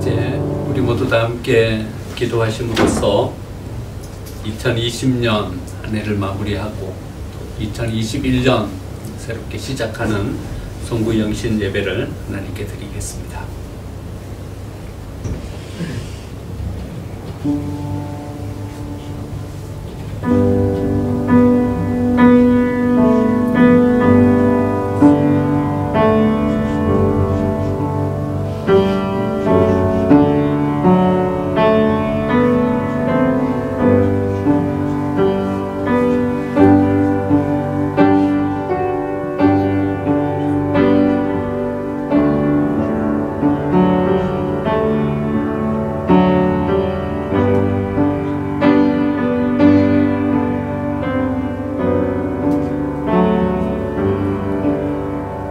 이제 우리 모두 다 함께 기도하심으로써 2020년 한 해를 마무리하고 2021년 새롭게 시작하는 송구 영신 예배를 하나님께 드리겠습니다.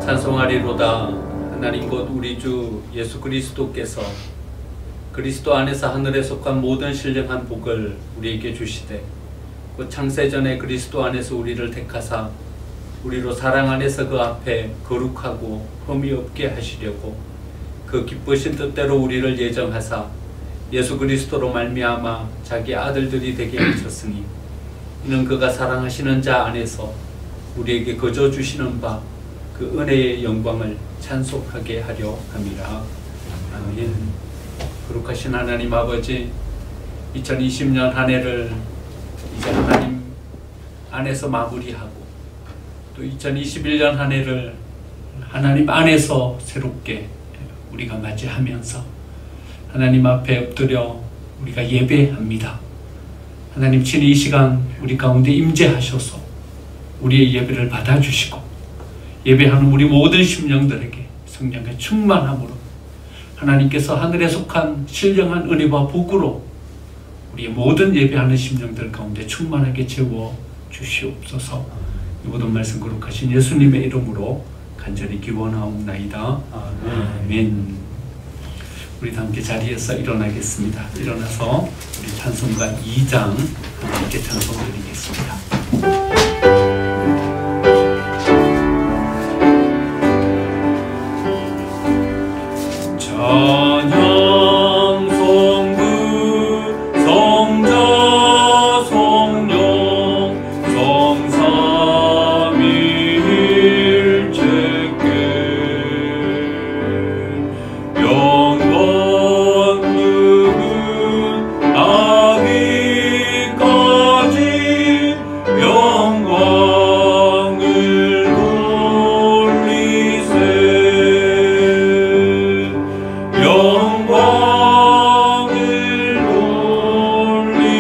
찬송하리로다. 하나님 곧 우리 주 예수 그리스도께서 그리스도 안에서 하늘에 속한 모든 신령한 복을 우리에게 주시되 곧 창세전에 그리스도 안에서 우리를 택하사 우리로 사랑 안에서 그 앞에 거룩하고 흠이 없게 하시려고 그 기쁘신 뜻대로 우리를 예정하사 예수 그리스도로 말미암아 자기 아들들이 되게 하셨으니 이는 그가 사랑하시는 자 안에서 우리에게 거저 주시는 바 그 은혜의 영광을 찬송하게 하려 함이라. 아멘. 거룩하신 하나님 아버지, 2020년 한 해를 이제 하나님 안에서 마무리하고 또 2021년 한 해를 하나님 안에서 새롭게 우리가 맞이하면서 하나님 앞에 엎드려 우리가 예배합니다. 하나님 친히 이 시간 우리 가운데 임재하셔서 우리의 예배를 받아주시고 예배하는 우리 모든 심령들에게 성령의 충만함으로 하나님께서 하늘에 속한 신령한 은혜와 복으로 우리의 모든 예배하는 심령들 가운데 충만하게 채워 주시옵소서. 이 모든 말씀 거룩하신 예수님의 이름으로 간절히 기원하옵나이다. 아멘. 우리 다 함께 자리에서 일어나겠습니다. 일어나서 우리 찬송가 2장 하나님께 찬송드리겠습니다. 찬양 성부 성자 성령 성삼위일체께 영원 누군 아기까지 영광을 돌리세. 영광을 돌리세.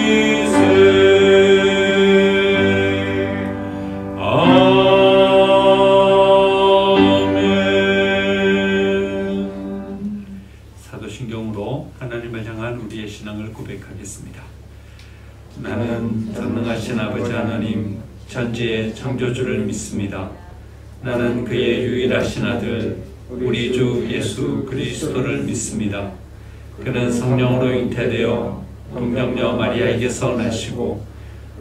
아멘. 사도신경으로 하나님을 향한 우리의 신앙을 고백하겠습니다. 나는 전능하신 아버지 하나님 천지의 창조주를 믿습니다. 나는 그의 유일하신 아들 우리 주 예수 그리스도를 믿습니다. 그는 성령으로 잉태되어 동정녀 마리아에게서 나시고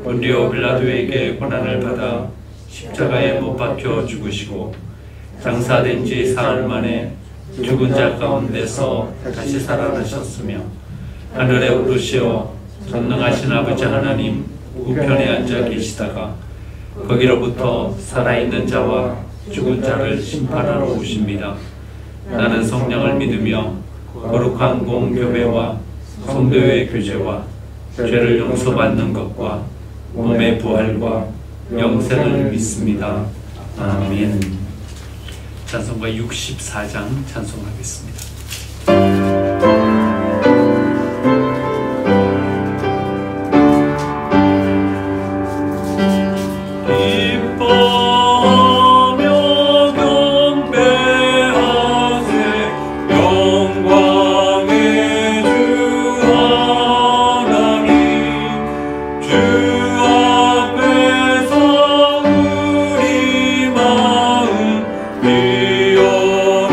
본디오 빌라도에게 고난을 받아 십자가에 못 박혀 죽으시고 장사된 지 사흘 만에 죽은 자 가운데서 다시 살아나셨으며 하늘에 오르시어 전능하신 아버지 하나님 우편에 앉아 계시다가 거기로부터 살아있는 자와 죽은 자를 심판하러 오십니다. 나는 성령을 믿으며 거룩한 공교회와 성도의 교제와 죄를 용서받는 것과 몸의 부활과 영생을 믿습니다. 아멘. 찬송가 64장 찬송하겠습니다.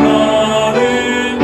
피어나는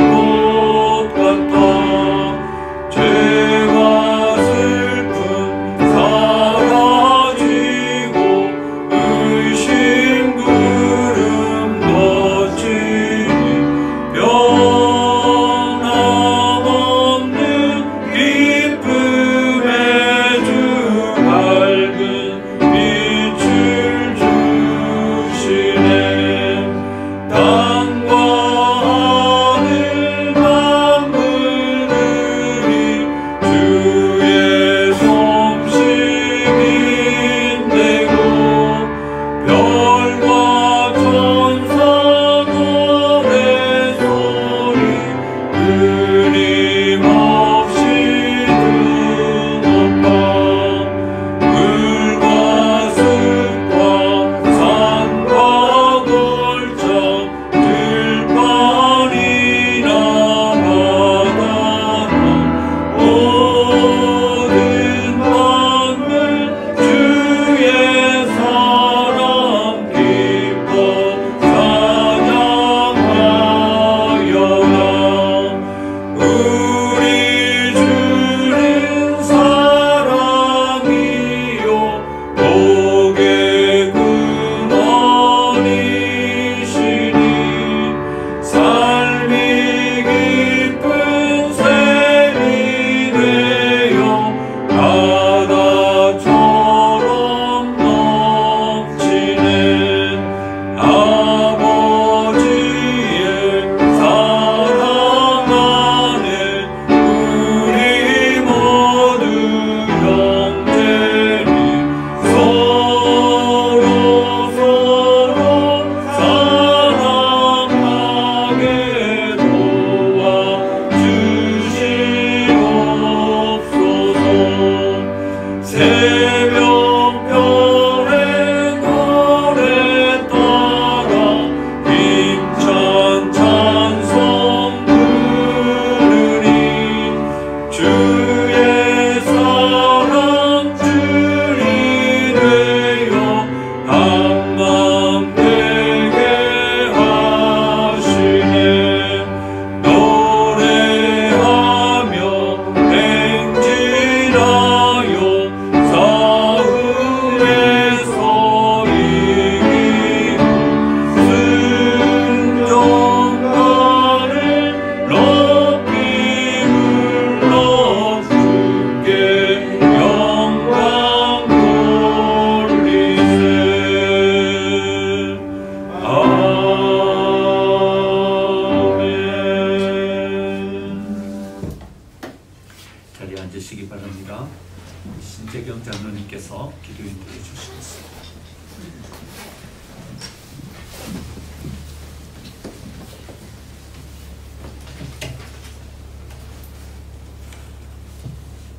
진재경 장로님께서 기도 인도해 주시겠습니다.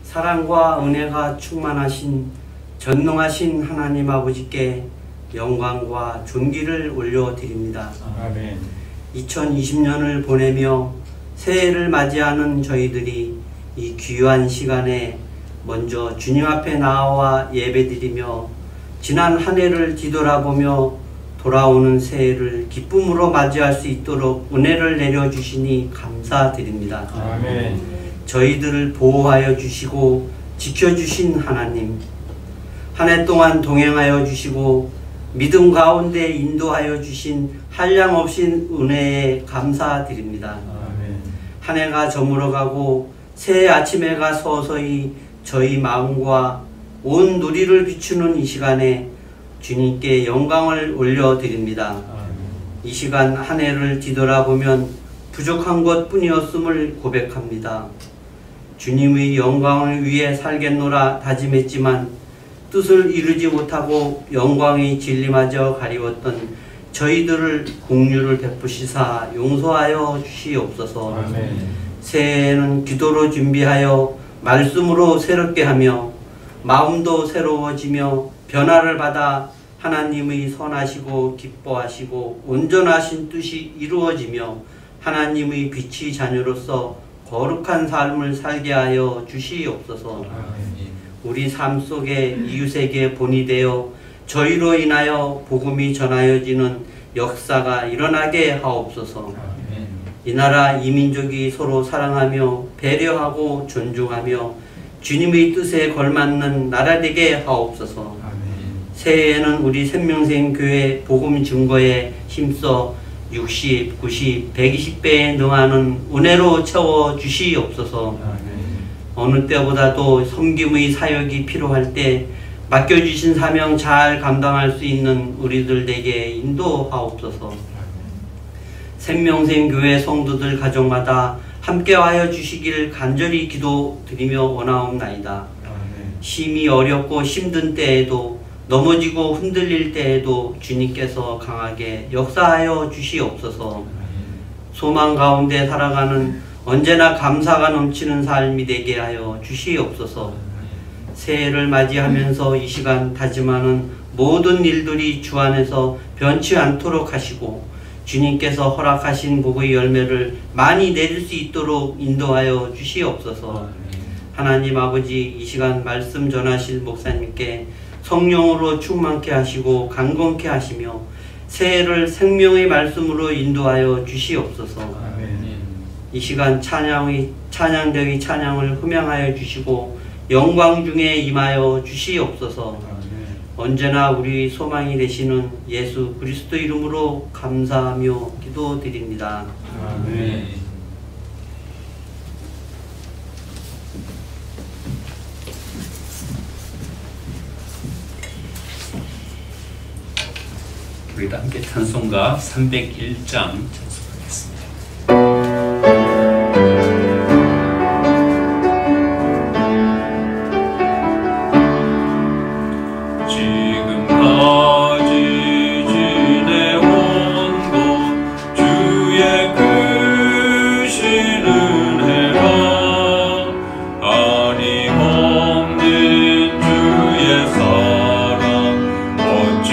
사랑과 은혜가 충만하신 전능하신 하나님 아버지께 영광과 존귀를 올려드립니다. 아멘. 2020년을 보내며 새해를 맞이하는 저희들이 이 귀한 시간에 먼저 주님 앞에 나와 예배드리며 지난 한 해를 뒤돌아보며 돌아오는 새해를 기쁨으로 맞이할 수 있도록 은혜를 내려주시니 감사드립니다. 아멘. 저희들을 보호하여 주시고 지켜주신 하나님, 한 해 동안 동행하여 주시고 믿음 가운데 인도하여 주신 한량없인 은혜에 감사드립니다. 아멘. 한 해가 저물어가고 새해 아침 해가 서서히 저희 마음과 온 누리를 비추는 이 시간에 주님께 영광을 올려드립니다. 아멘. 이 시간 한 해를 뒤돌아보면 부족한 것뿐이었음을 고백합니다. 주님의 영광을 위해 살겠노라 다짐했지만 뜻을 이루지 못하고 영광의 진리마저 가리웠던 저희들을 긍휼을 베푸시사 용서하여 주시옵소서. 아멘. 새해에는 기도로 준비하여 말씀으로 새롭게 하며 마음도 새로워지며 변화를 받아 하나님의 선하시고 기뻐하시고 온전하신 뜻이 이루어지며 하나님의 빛의 자녀로서 거룩한 삶을 살게 하여 주시옵소서. 아멘. 우리 삶 속에 이웃에게 본이 되어 저희로 인하여 복음이 전하여지는 역사가 일어나게 하옵소서. 아멘. 이 나라 이 민족이 서로 사랑하며 배려하고 존중하며 주님의 뜻에 걸맞는 나라 되게 하옵소서. 아멘. 새해에는 우리 생명샘교회 복음 증거에 힘써 60, 90, 120배에 능하는 은혜로 채워 주시옵소서. 아멘. 어느 때보다도 섬김의 사역이 필요할 때 맡겨주신 사명 잘 감당할 수 있는 우리들에게 인도하옵소서. 생명샘교회 성도들 가정마다 함께하여 주시길 간절히 기도드리며 원하옵나이다. 아멘. 심히 어렵고 힘든 때에도 넘어지고 흔들릴 때에도 주님께서 강하게 역사하여 주시옵소서. 소망 가운데 살아가는 언제나 감사가 넘치는 삶이 되게 하여 주시옵소서. 새해를 맞이하면서 이 시간 다짐하는 모든 일들이 주 안에서 변치 않도록 하시고 주님께서 허락하신 복의 열매를 많이 내릴 수 있도록 인도하여 주시옵소서. 하나님 아버지, 이 시간 말씀 전하실 목사님께 성령으로 충만케 하시고 강건케 하시며 새해를 생명의 말씀으로 인도하여 주시옵소서. 아멘. 이 시간 찬양되의 찬양을 흠양하여 주시고 영광 중에 임하여 주시옵소서. 아멘. 언제나 우리 소망이 되시는 예수 그리스도 이름으로 감사하며 기도드립니다. 아멘. 우리 함께 찬송가 301장 찬송하겠습니다. 지금까지 지내온 것 주의 크신 은혜라 아님없는 주의 사랑 어찌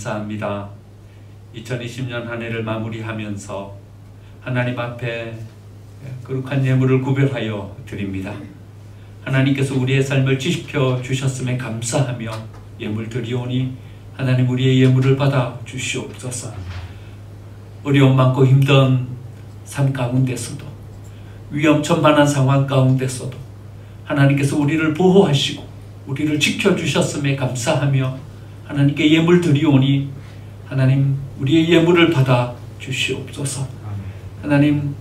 감사합니다. 2020년 한 해를 마무리하면서 하나님 앞에 거룩한 예물을 구별하여 드립니다. 하나님께서 우리의 삶을 지켜주셨음에 감사하며 예물 드리오니 하나님 우리의 예물을 받아 주시옵소서. 어려움 많고 힘든 삶 가운데서도 위험천만한 상황 가운데서도 하나님께서 우리를 보호하시고 우리를 지켜주셨음에 감사하며 하나님께 예물 드리오니 하나님 우리의 예물을 받아 주시옵소서. 하나님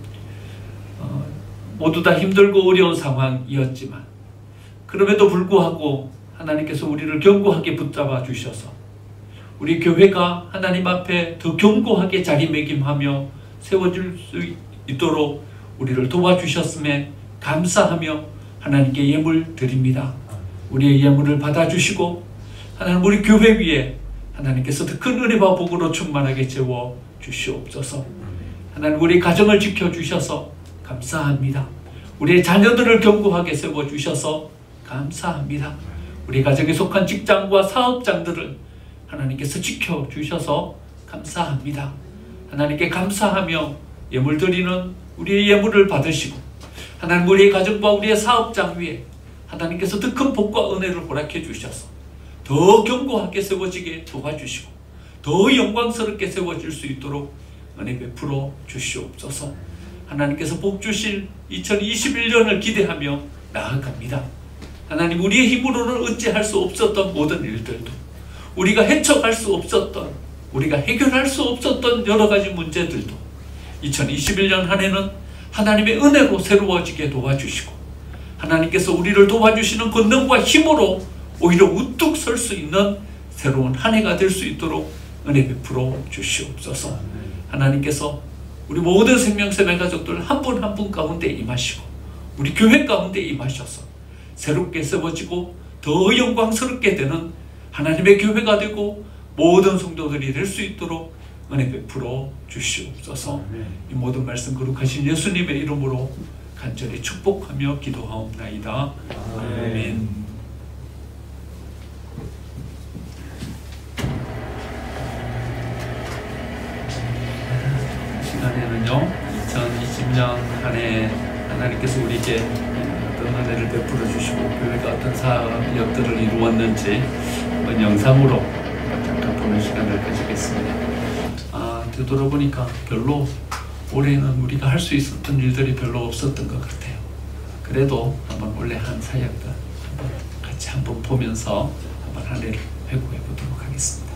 모두 다 힘들고 어려운 상황이었지만 그럼에도 불구하고 하나님께서 우리를 견고하게 붙잡아 주셔서 우리 교회가 하나님 앞에 더 견고하게 자리매김하며 세워질 수 있도록 우리를 도와주셨음에 감사하며 하나님께 예물 드립니다. 우리의 예물을 받아주시고 하나님 우리 교회 위에 하나님께서 더 큰 은혜와 복으로 충만하게 채워 주시옵소서. 하나님 우리 가정을 지켜주셔서 감사합니다. 우리의 자녀들을 견고하게 세워주셔서 감사합니다. 우리 가정에 속한 직장과 사업장들을 하나님께서 지켜주셔서 감사합니다. 하나님께 감사하며 예물 드리는 우리의 예물을 받으시고 하나님 우리의 가정과 우리의 사업장 위에 하나님께서 더 큰 복과 은혜를 허락해 주셔서 더 견고하게 세워지게 도와주시고 더 영광스럽게 세워질 수 있도록 은혜 베풀어 주시옵소서. 하나님께서 복 주실 2021년을 기대하며 나아갑니다. 하나님 우리의 힘으로는 어찌할 수 없었던 모든 일들도 우리가 헤쳐갈 수 없었던 우리가 해결할 수 없었던 여러 가지 문제들도 2021년 한 해는 하나님의 은혜로 새로워지게 도와주시고 하나님께서 우리를 도와주시는 권능과 힘으로 오히려 우뚝 설 수 있는 새로운 한 해가 될 수 있도록 은혜 베풀어 주시옵소서. 하나님께서 우리 모든 생명샘의 가족들 한 분 한 분 가운데 임하시고 우리 교회 가운데 임하셔서 새롭게 세워지고 더 영광스럽게 되는 하나님의 교회가 되고 모든 성도들이 될 수 있도록 은혜 베풀어 주시옵소서. 이 모든 말씀 거룩하신 예수님의 이름으로 간절히 축복하며 기도하옵나이다. 아멘. 시간에는요 2020년 한 해 하나님께서 우리에게 어떤 은혜를 베풀어 주시고 교회가 어떤 사역들을 이루었는지 한번 영상으로 잠깐 보는 시간을 가지겠습니다. 되돌아보니까 별로 올해는 우리가 할 수 있었던 일들이 별로 없었던 것 같아요. 그래도 한번 올해 한 사역들 한번 같이 한번 보면서 한번 한 해를 회고해 보도록 하겠습니다.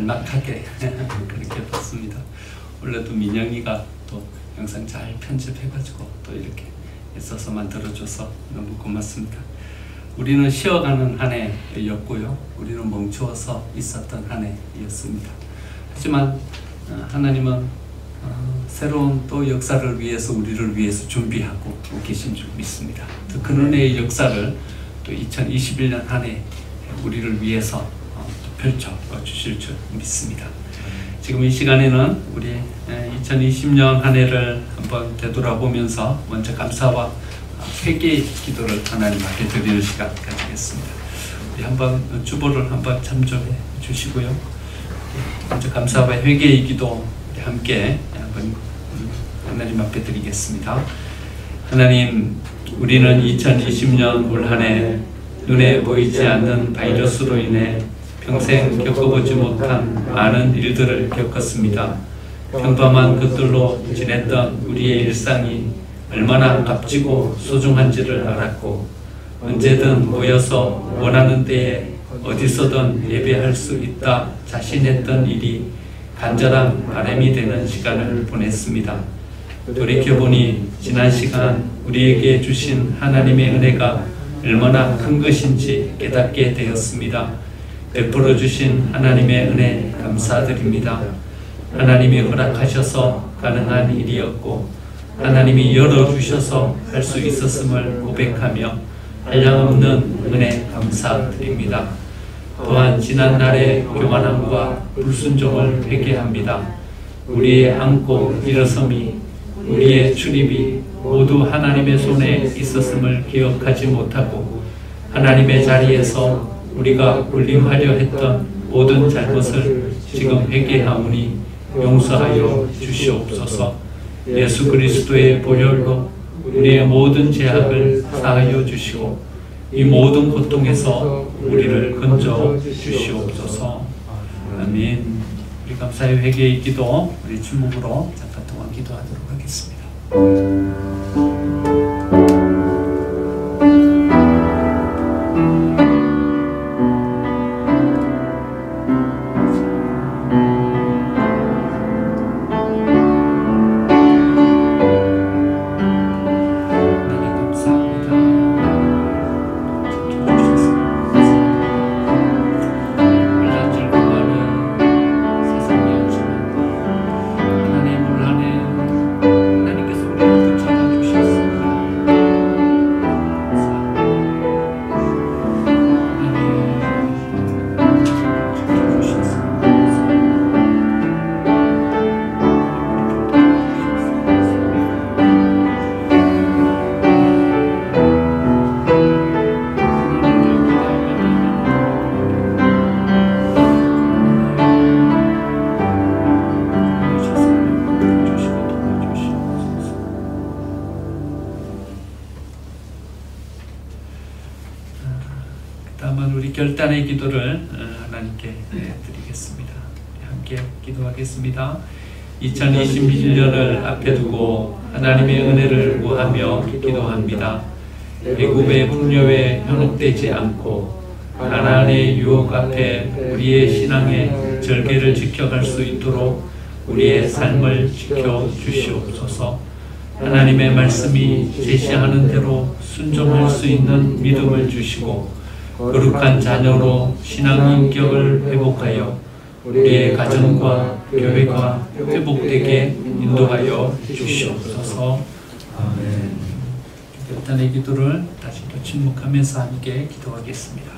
짤막하게 그렇게 봤습니다. 원래도 민영이가 또 영상 잘 편집해가지고 또 이렇게 애써서 만들어줘서 너무 고맙습니다. 우리는 쉬어가는 한 해였고요. 우리는 멈추어서 있었던 한 해였습니다. 하지만 하나님은 새로운 또 역사를 위해서 우리를 위해서 준비하고 계신 줄 믿습니다. 또 그 은혜의 역사를 또 2021년 한 해 우리를 위해서 또 펼쳐 주실 줄 믿습니다. 지금 이 시간에는 우리 2020년 한 해를 한번 되돌아보면서 먼저 감사와 회개의 기도를 하나님 앞에 드리는 시간 가지겠습니다. 우리 한번 주보를 한번 참조해 주시고요. 먼저 감사와 회개의 기도 함께 한번 하나님 앞에 드리겠습니다. 하나님, 우리는 2020년 올 한 해 눈에 보이지 않는 바이러스로 인해 평생 겪어보지 못한 많은 일들을 겪었습니다. 평범한 것들로 지냈던 우리의 일상이 얼마나 값지고 소중한지를 알았고, 언제든 모여서 원하는 때에 어디서든 예배할 수 있다 자신했던 일이 간절한 바람이 되는 시간을 보냈습니다. 돌이켜보니 지난 시간 우리에게 주신 하나님의 은혜가 얼마나 큰 것인지 깨닫게 되었습니다. 베풀어 주신 하나님의 은혜 감사드립니다. 하나님이 허락하셔서 가능한 일이었고, 하나님이 열어주셔서 할 수 있었음을 고백하며 한량없는 은혜 감사드립니다. 또한 지난날의 교만함과 불순종을 회개합니다. 우리의 앉고 일어섬이, 우리의 출입이 모두 하나님의 손에 있었음을 기억하지 못하고, 하나님의 자리에서 우리가 군림하려 했던 모든 잘못을 지금 회개하오니 용서하여 주시옵소서. 예수 그리스도의 보혈로 우리의 모든 죄악을 사하여 주시고 이 모든 고통에서 우리를 건져 주시옵소서. 아멘. 우리 감사의 회개의 기도, 우리 주목으로 잠깐 동안 기도하도록 하겠습니다. 다만 우리 결단의 기도를 하나님께 드리겠습니다. 함께 기도하겠습니다. 2021년을 앞에 두고 하나님의 은혜를 구하며 기도합니다. 애굽의 풍요에 현혹되지 않고 가나안의 유혹 앞에 우리의 신앙의 절개를 지켜갈 수 있도록 우리의 삶을 지켜 주시옵소서. 하나님의 말씀이 제시하는 대로 순종할 수 있는 믿음을 주시고 거룩한 자녀로 신앙 인격을 회복하여 우리의 가정과 교회가 회복되게 인도하여 주시옵소서. 아멘. 결단의 기도를 다시 또 침묵하면서 함께 기도하겠습니다.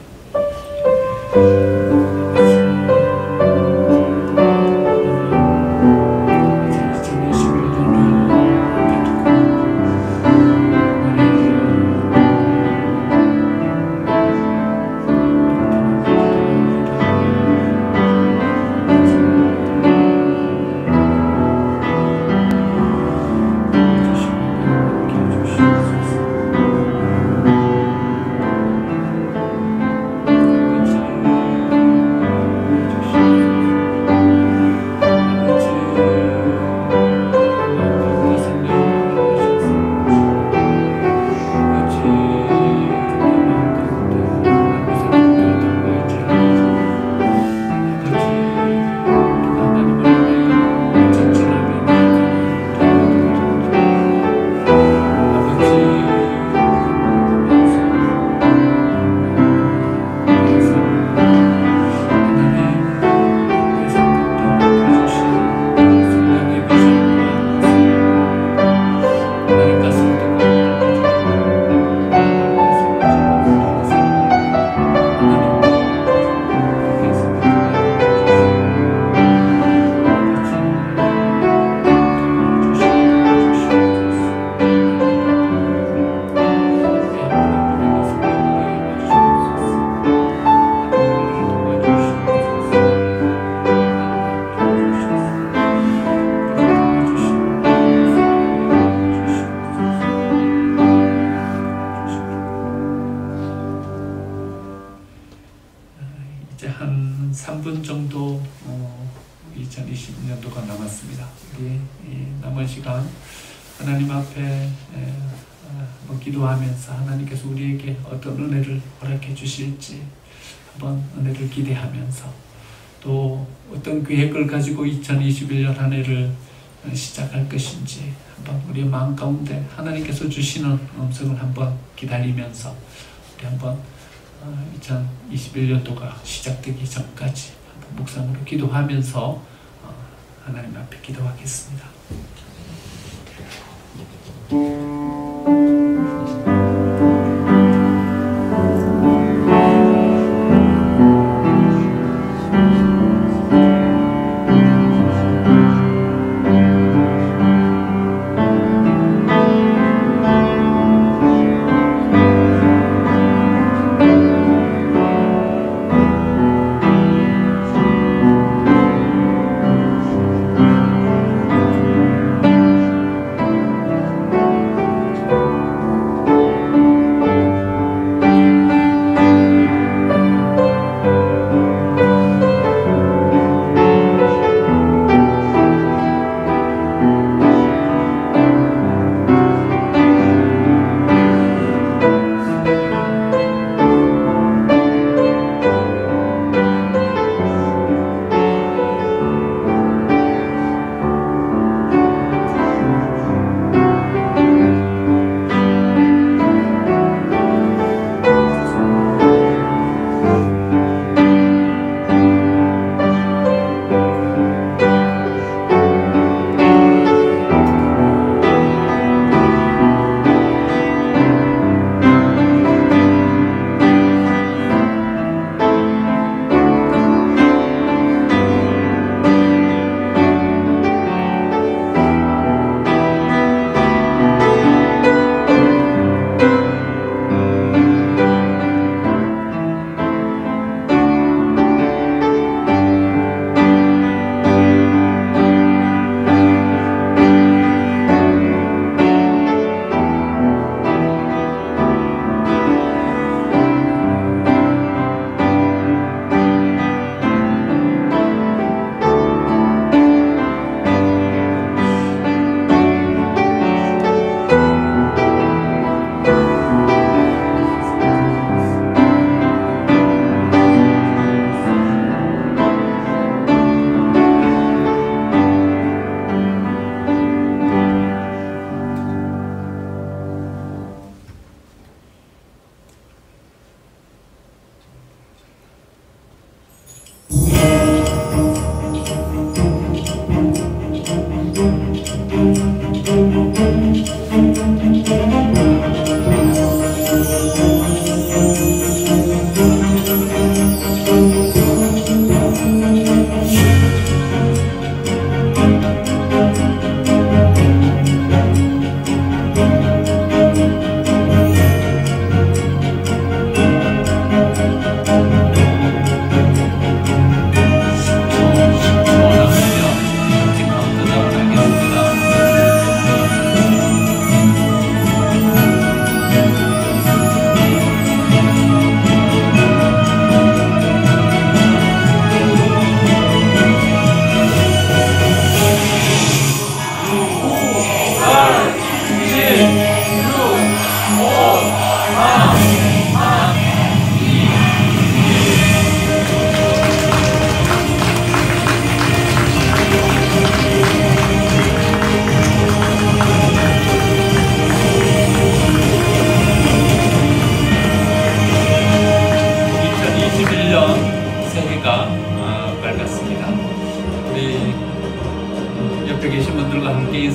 3분 정도 2020년도가 남았습니다. 우리 이 남은 시간 하나님 앞에 한번 기도하면서 하나님께서 우리에게 어떤 은혜를 허락해 주실지 한번 은혜를 기대하면서 또 어떤 계획을 가지고 2021년 한 해를 시작할 것인지 한번 우리의 마음 가운데 하나님께서 주시는 음성을 한번 기다리면서 우리 한번 2021년도가 시작되기 전까지 한번 묵상으로 기도하면서 하나님 앞에 기도하겠습니다.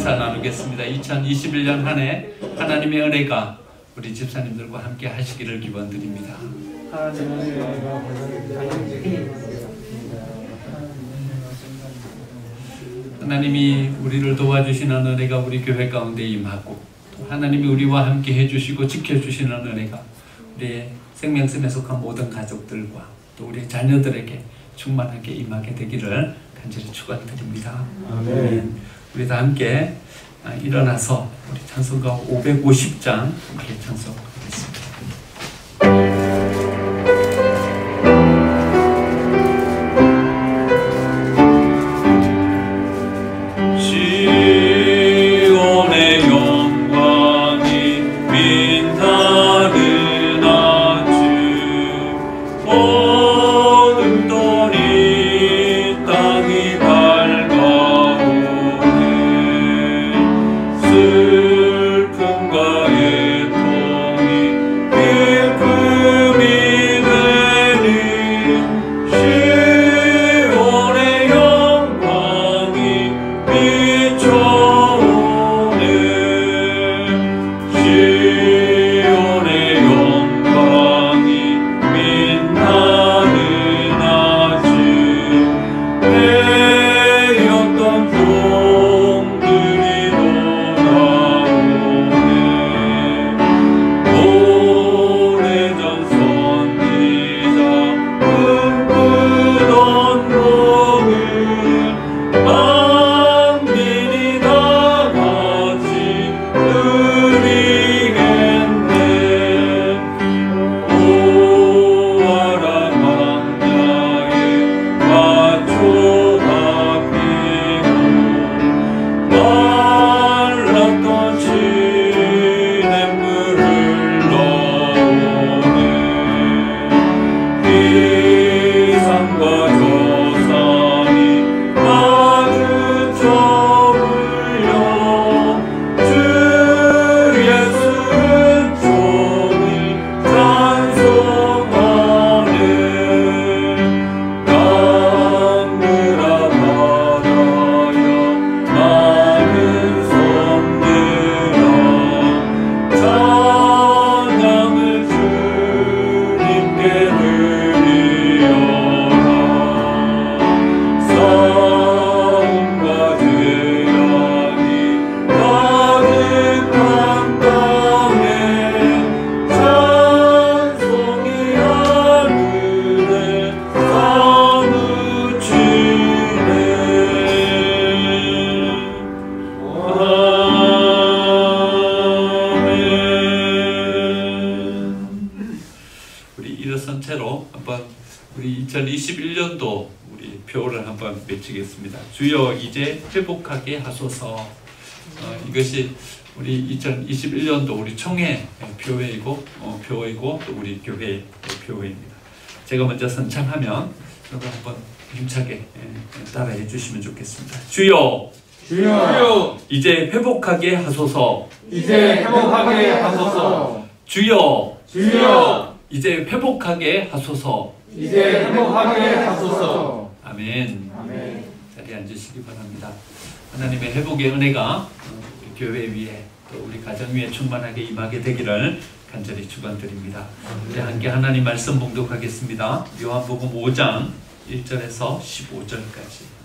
인사 나누겠습니다. 2021년 한 해 하나님의 은혜가 우리 집사님들과 함께 하시기를 기원드립니다. 하나님이 우리를 도와주시는 은혜가 우리 교회 가운데 임하고 또 하나님이 우리와 함께 해주시고 지켜주시는 은혜가 우리의 생명샘에 속한 모든 가족들과 또 우리 자녀들에게 충만하게 임하게 되기를 간절히 축원드립니다. 아멘. 우리 다 함께 일어나서 우리 찬송가 550장 함께 찬송하겠습니다. 일어선 채로 한번 우리 2021년도 우리 표를 한번 외치겠습니다. 주여 이제 회복하게 하소서. 이것이 우리 2021년도 우리 총회 표회이고 또 우리 교회의 표회입니다. 제가 먼저 선창하면 여러분 한번 힘차게 따라해 주시면 좋겠습니다. 주여, 주여, 이제 회복하게 하소서. 이제 회복하게 하소서. 주여, 주여, 이제 회복하게 하소서. 이제 회복하게 하소서. 아멘. 아멘. 자리에 앉으시기 바랍니다. 하나님의 회복의 은혜가 우리 교회 위에 또 우리 가정 위에 충만하게 임하게 되기를 간절히 축원드립니다. 우리 함께 하나님 말씀 봉독하겠습니다. 요한복음 5장 1절에서 15절까지입니다.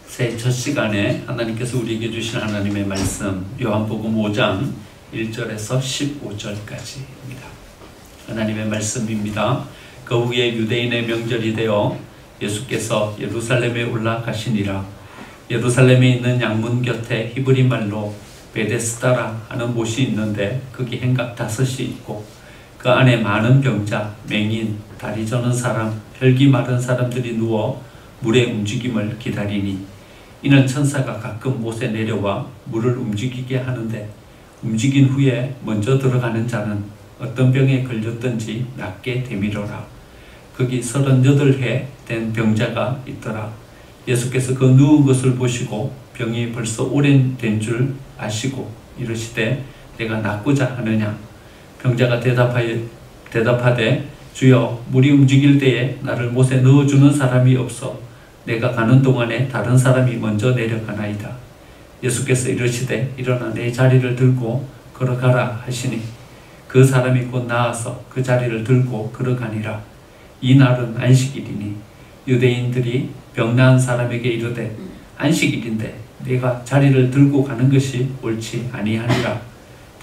새해 첫 시간에 하나님께서 우리에게 주신 하나님의 말씀 요한복음 5장 1절에서 15절까지입니다. 하나님의 말씀입니다. 그 후에 유대인의 명절이 되어 예수께서 예루살렘에 올라가시니라. 예루살렘에 있는 양문 곁에 히브리 말로 베데스다라 하는 못이 있는데 거기 행각 5이 있고 그 안에 많은 병자, 맹인, 다리 저는 사람, 혈기 마른 사람들이 누워 물의 움직임을 기다리니 이는 천사가 가끔 못에 내려와 물을 움직이게 하는데 움직인 후에 먼저 들어가는 자는 어떤 병에 걸렸든지 낫게 되밀어라. 거기 38해 된 병자가 있더라. 예수께서 그 누운 것을 보시고 병이 벌써 오랜된 줄 아시고 이르시되 내가 낫고자 하느냐. 병자가 대답하되 주여 물이 움직일 때에 나를 못에 넣어주는 사람이 없어 내가 가는 동안에 다른 사람이 먼저 내려가나이다. 예수께서 이르시되 일어나 내 자리를 들고 걸어가라 하시니 그 사람이 곧 나아서 그 자리를 들고 걸어가니라. 이 날은 안식일이니 유대인들이 병 나은 사람에게 이르되 안식일인데 네가 자리를 들고 가는 것이 옳지 아니하니라.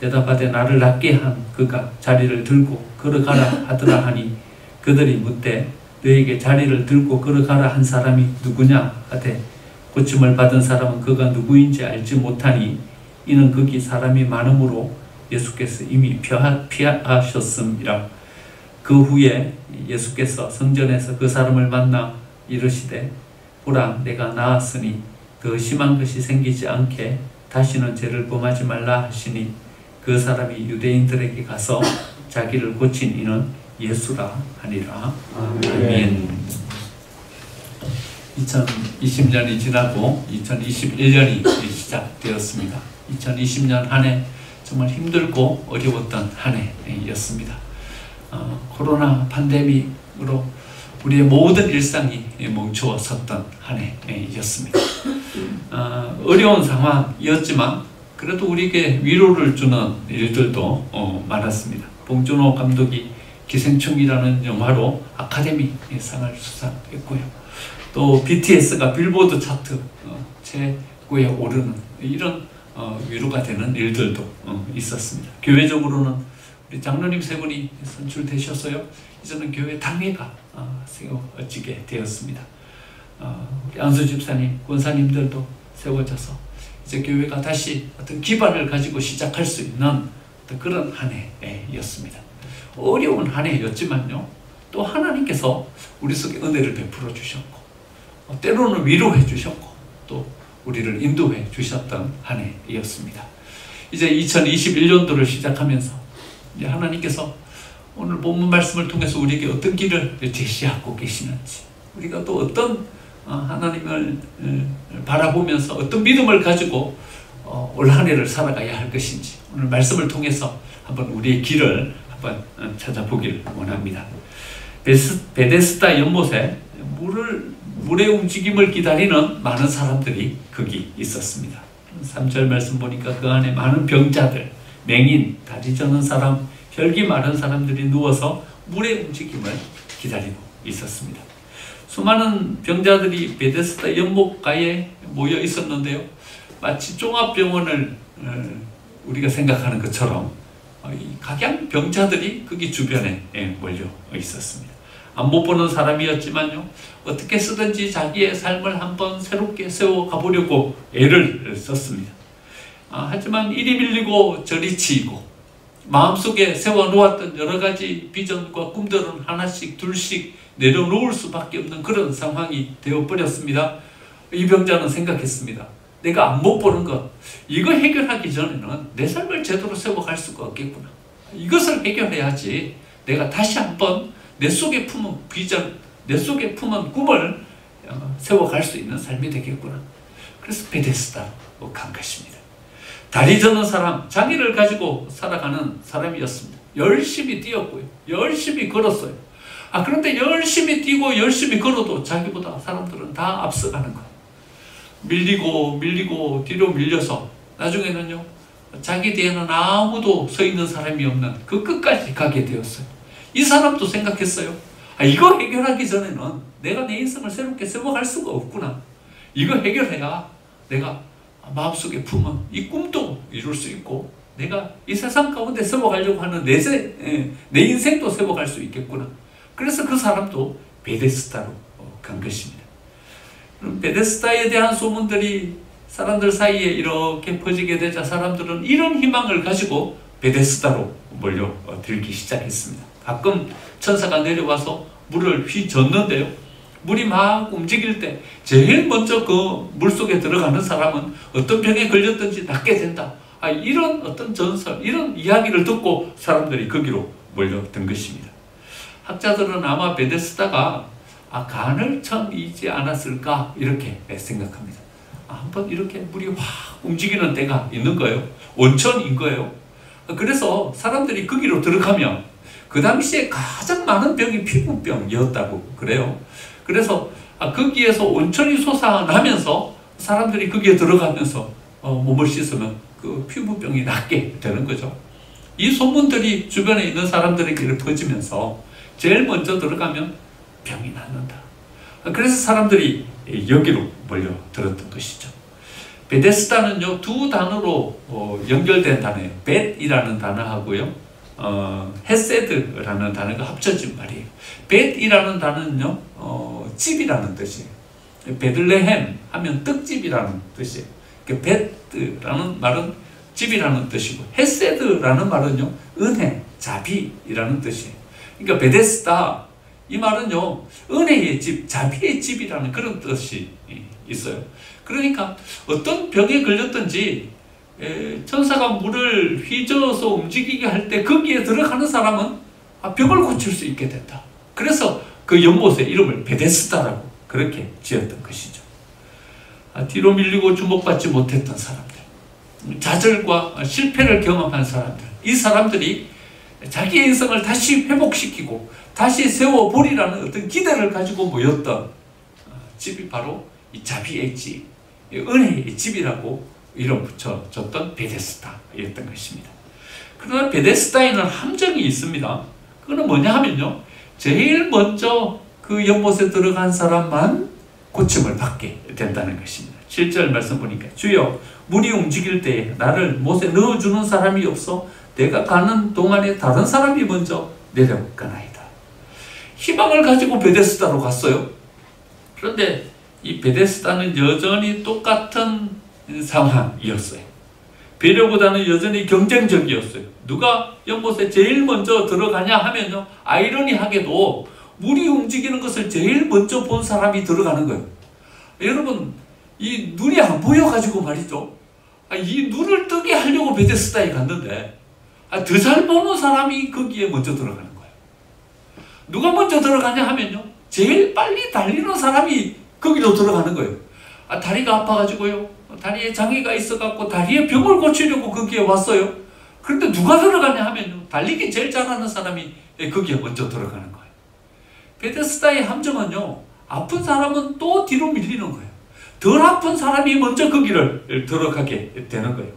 대답하되 나를 낫게 한 그가 자리를 들고 걸어가라 하더라 하니 그들이 묻되 너에게 자리를 들고 걸어가라 한 사람이 누구냐 하되 고침을 받은 사람은 그가 누구인지 알지 못하니 이는 거기 사람이 많음으로 예수께서 이미 피하셨음이라. 그 후에 예수께서 성전에서 그 사람을 만나 이르시되 보라 내가 나았으니 더 심한 것이 생기지 않게 다시는 죄를 범하지 말라 하시니 그 사람이 유대인들에게 가서 자기를 고친 이는 예수라 하니라. 아멘. 2020년이 지나고 2021년이 시작되었습니다. 2020년 한 해 정말 힘들고 어려웠던 한 해였습니다. 코로나 팬데믹으로 우리의 모든 일상이 멈추어 섰던 한 해였습니다. 어려운 상황이었지만 그래도 우리에게 위로를 주는 일들도 많았습니다. 봉준호 감독이 기생충이라는 영화로 아카데미 상을 수상했고요. 또 BTS가 빌보드 차트 최고에 오르는 이런 위로가 되는 일들도 있었습니다. 교회적으로는 우리 장로님 세 분이 선출되셔서요. 이제는 교회 당회가 세워지게 되었습니다. 우리 안수 집사님, 권사님들도 세워져서 이제 교회가 다시 어떤 기반을 가지고 시작할 수 있는 어떤 그런 한 해였습니다. 어려운 한 해였지만요. 또 하나님께서 우리 속에 은혜를 베풀어 주셨고 때로는 위로해 주셨고 또 우리를 인도해 주셨던 한 해였습니다. 이제 2021년도를 시작하면서 이제 하나님께서 오늘 본문 말씀을 통해서 우리에게 어떤 길을 제시하고 계시는지 우리가 또 어떤 하나님을 바라보면서 어떤 믿음을 가지고 올 한 해를 살아가야 할 것인지 오늘 말씀을 통해서 한번 우리의 길을 한번 찾아보길 원합니다. 베데스다 연못에 물의 움직임을 기다리는 많은 사람들이 거기 있었습니다. 3절 말씀 보니까 그 안에 많은 병자들, 맹인, 다리 저는 사람, 혈기 마른 사람들이 누워서 물의 움직임을 기다리고 있었습니다. 수많은 병자들이 베데스다 연못가에 모여 있었는데요. 마치 종합병원을 우리가 생각하는 것처럼 이 각양병자들이 거기 주변에 몰려 있었습니다. 안 못 보는 사람이었지만요, 어떻게 쓰든지 자기의 삶을 한번 새롭게 세워가보려고 애를 썼습니다. 하지만 이리 밀리고 저리 치이고 마음속에 세워놓았던 여러 가지 비전과 꿈들은 하나씩 둘씩 내려놓을 수밖에 없는 그런 상황이 되어버렸습니다. 이 병자는 생각했습니다. 내가 안 못 보는 것, 이거 해결하기 전에는 내 삶을 제대로 세워갈 수가 없겠구나. 이것을 해결해야지 내가 다시 한번 내 속에 품은 비전, 내 속에 품은 꿈을 세워갈 수 있는 삶이 되겠구나. 그래서 베데스다로 간 것입니다. 다리 저는 사람, 자기를 가지고 살아가는 사람이었습니다. 열심히 뛰었고요. 열심히 걸었어요. 그런데 열심히 뛰고 열심히 걸어도 자기보다 사람들은 다 앞서가는 거예요. 밀리고 뒤로 밀려서 나중에는요, 자기 뒤에는 아무도 서 있는 사람이 없는 그 끝까지 가게 되었어요. 이 사람도 생각했어요. 이거 해결하기 전에는 내가 내 인생을 새롭게 세워갈 수가 없구나. 이거 해결해야 내가 마음속에 품은 이 꿈도 이룰 수 있고 내가 이 세상 가운데 세워가려고 하는 내 인생도 세워갈 수 있겠구나. 그래서 그 사람도 베데스다로 간 것입니다. 베데스다에 대한 소문들이 사람들 사이에 이렇게 퍼지게 되자 사람들은 이런 희망을 가지고 베데스다로 몰려들기 시작했습니다. 가끔 천사가 내려와서 물을 휘젓는데요, 물이 막 움직일 때 제일 먼저 그 물속에 들어가는 사람은 어떤 병에 걸렸든지 낫게 된다. 이런 어떤 전설, 이런 이야기를 듣고 사람들이 거기로 몰려든 것입니다. 학자들은 아마 베데스다가 간을 처음이지 않았을까 이렇게 생각합니다. 한번 이렇게 물이 확 움직이는 때가 있는 거예요. 온천인 거예요. 그래서 사람들이 거기로 들어가면 그 당시에 가장 많은 병이 피부병이었다고 그래요. 그래서 거기에서 온천이 솟아나면서 사람들이 거기에 들어가면서 몸을 씻으면 그 피부병이 낫게 되는 거죠. 이 소문들이 주변에 있는 사람들에게 퍼지면서 제일 먼저 들어가면 병이 낫는다. 그래서 사람들이 여기로 몰려들었던 것이죠. 베데스다는요, 두 단어로 연결된 단어예요. 벳이라는 단어하고요, 헤세드라는 단어가 합쳐진 말이에요. 벳이라는 단어는요, 집이라는 뜻이에요. 베들레헴 하면 떡집이라는 뜻이에요. 벳이라는 말은 집이라는 뜻이고, 헤세드라는 말은요, 은혜, 자비라는 뜻이에요. 그러니까 베데스다, 이 말은요, 은혜의 집, 자비의 집이라는 그런 뜻이 있어요. 그러니까 어떤 병에 걸렸든지 천사가 물을 휘저어서 움직이게 할 때 거기에 들어가는 사람은 병을 고칠 수 있게 된다. 그래서 그 연못의 이름을 베데스다라고 그렇게 지었던 것이죠. 뒤로 밀리고 주목받지 못했던 사람들, 좌절과 실패를 경험한 사람들, 이 사람들이 자기의 인생을 다시 회복시키고 다시 세워보리라는 어떤 기대를 가지고 모였던 집이 바로 이 자비의 집, 은혜의 집이라고 이름 붙여줬던 베데스다였던 것입니다. 그러나 베데스다에는 함정이 있습니다. 그거는 뭐냐 하면요, 제일 먼저 그 연못에 들어간 사람만 고침을 받게 된다는 것입니다. 7절 말씀 보니까 주여 물이 움직일 때 나를 못에 넣어주는 사람이 없어 내가 가는 동안에 다른 사람이 먼저 내려가나이다. 희망을 가지고 베데스다로 갔어요. 그런데 이 베데스다는 여전히 똑같은 상황이었어요. 배려보다는 여전히 경쟁적이었어요. 누가 연못에 제일 먼저 들어가냐 하면요, 아이러니하게도 물이 움직이는 것을 제일 먼저 본 사람이 들어가는 거예요. 여러분, 이 눈이 안 보여가지고 말이죠, 이 눈을 뜨게 하려고 베데스다에 갔는데 더 잘 보는 사람이 거기에 먼저 들어가는 거예요. 누가 먼저 들어가냐 하면요, 제일 빨리 달리는 사람이 거기로 들어가는 거예요. 다리가 아파가지고요, 다리에 장애가 있어갖고 다리에 병을 고치려고 거기에 왔어요. 그런데 누가 들어가냐 하면요, 달리기 제일 잘하는 사람이 거기에 먼저 들어가는 거예요. 베데스다의 함정은요, 아픈 사람은 또 뒤로 밀리는 거예요. 덜 아픈 사람이 먼저 거기를 들어가게 되는 거예요.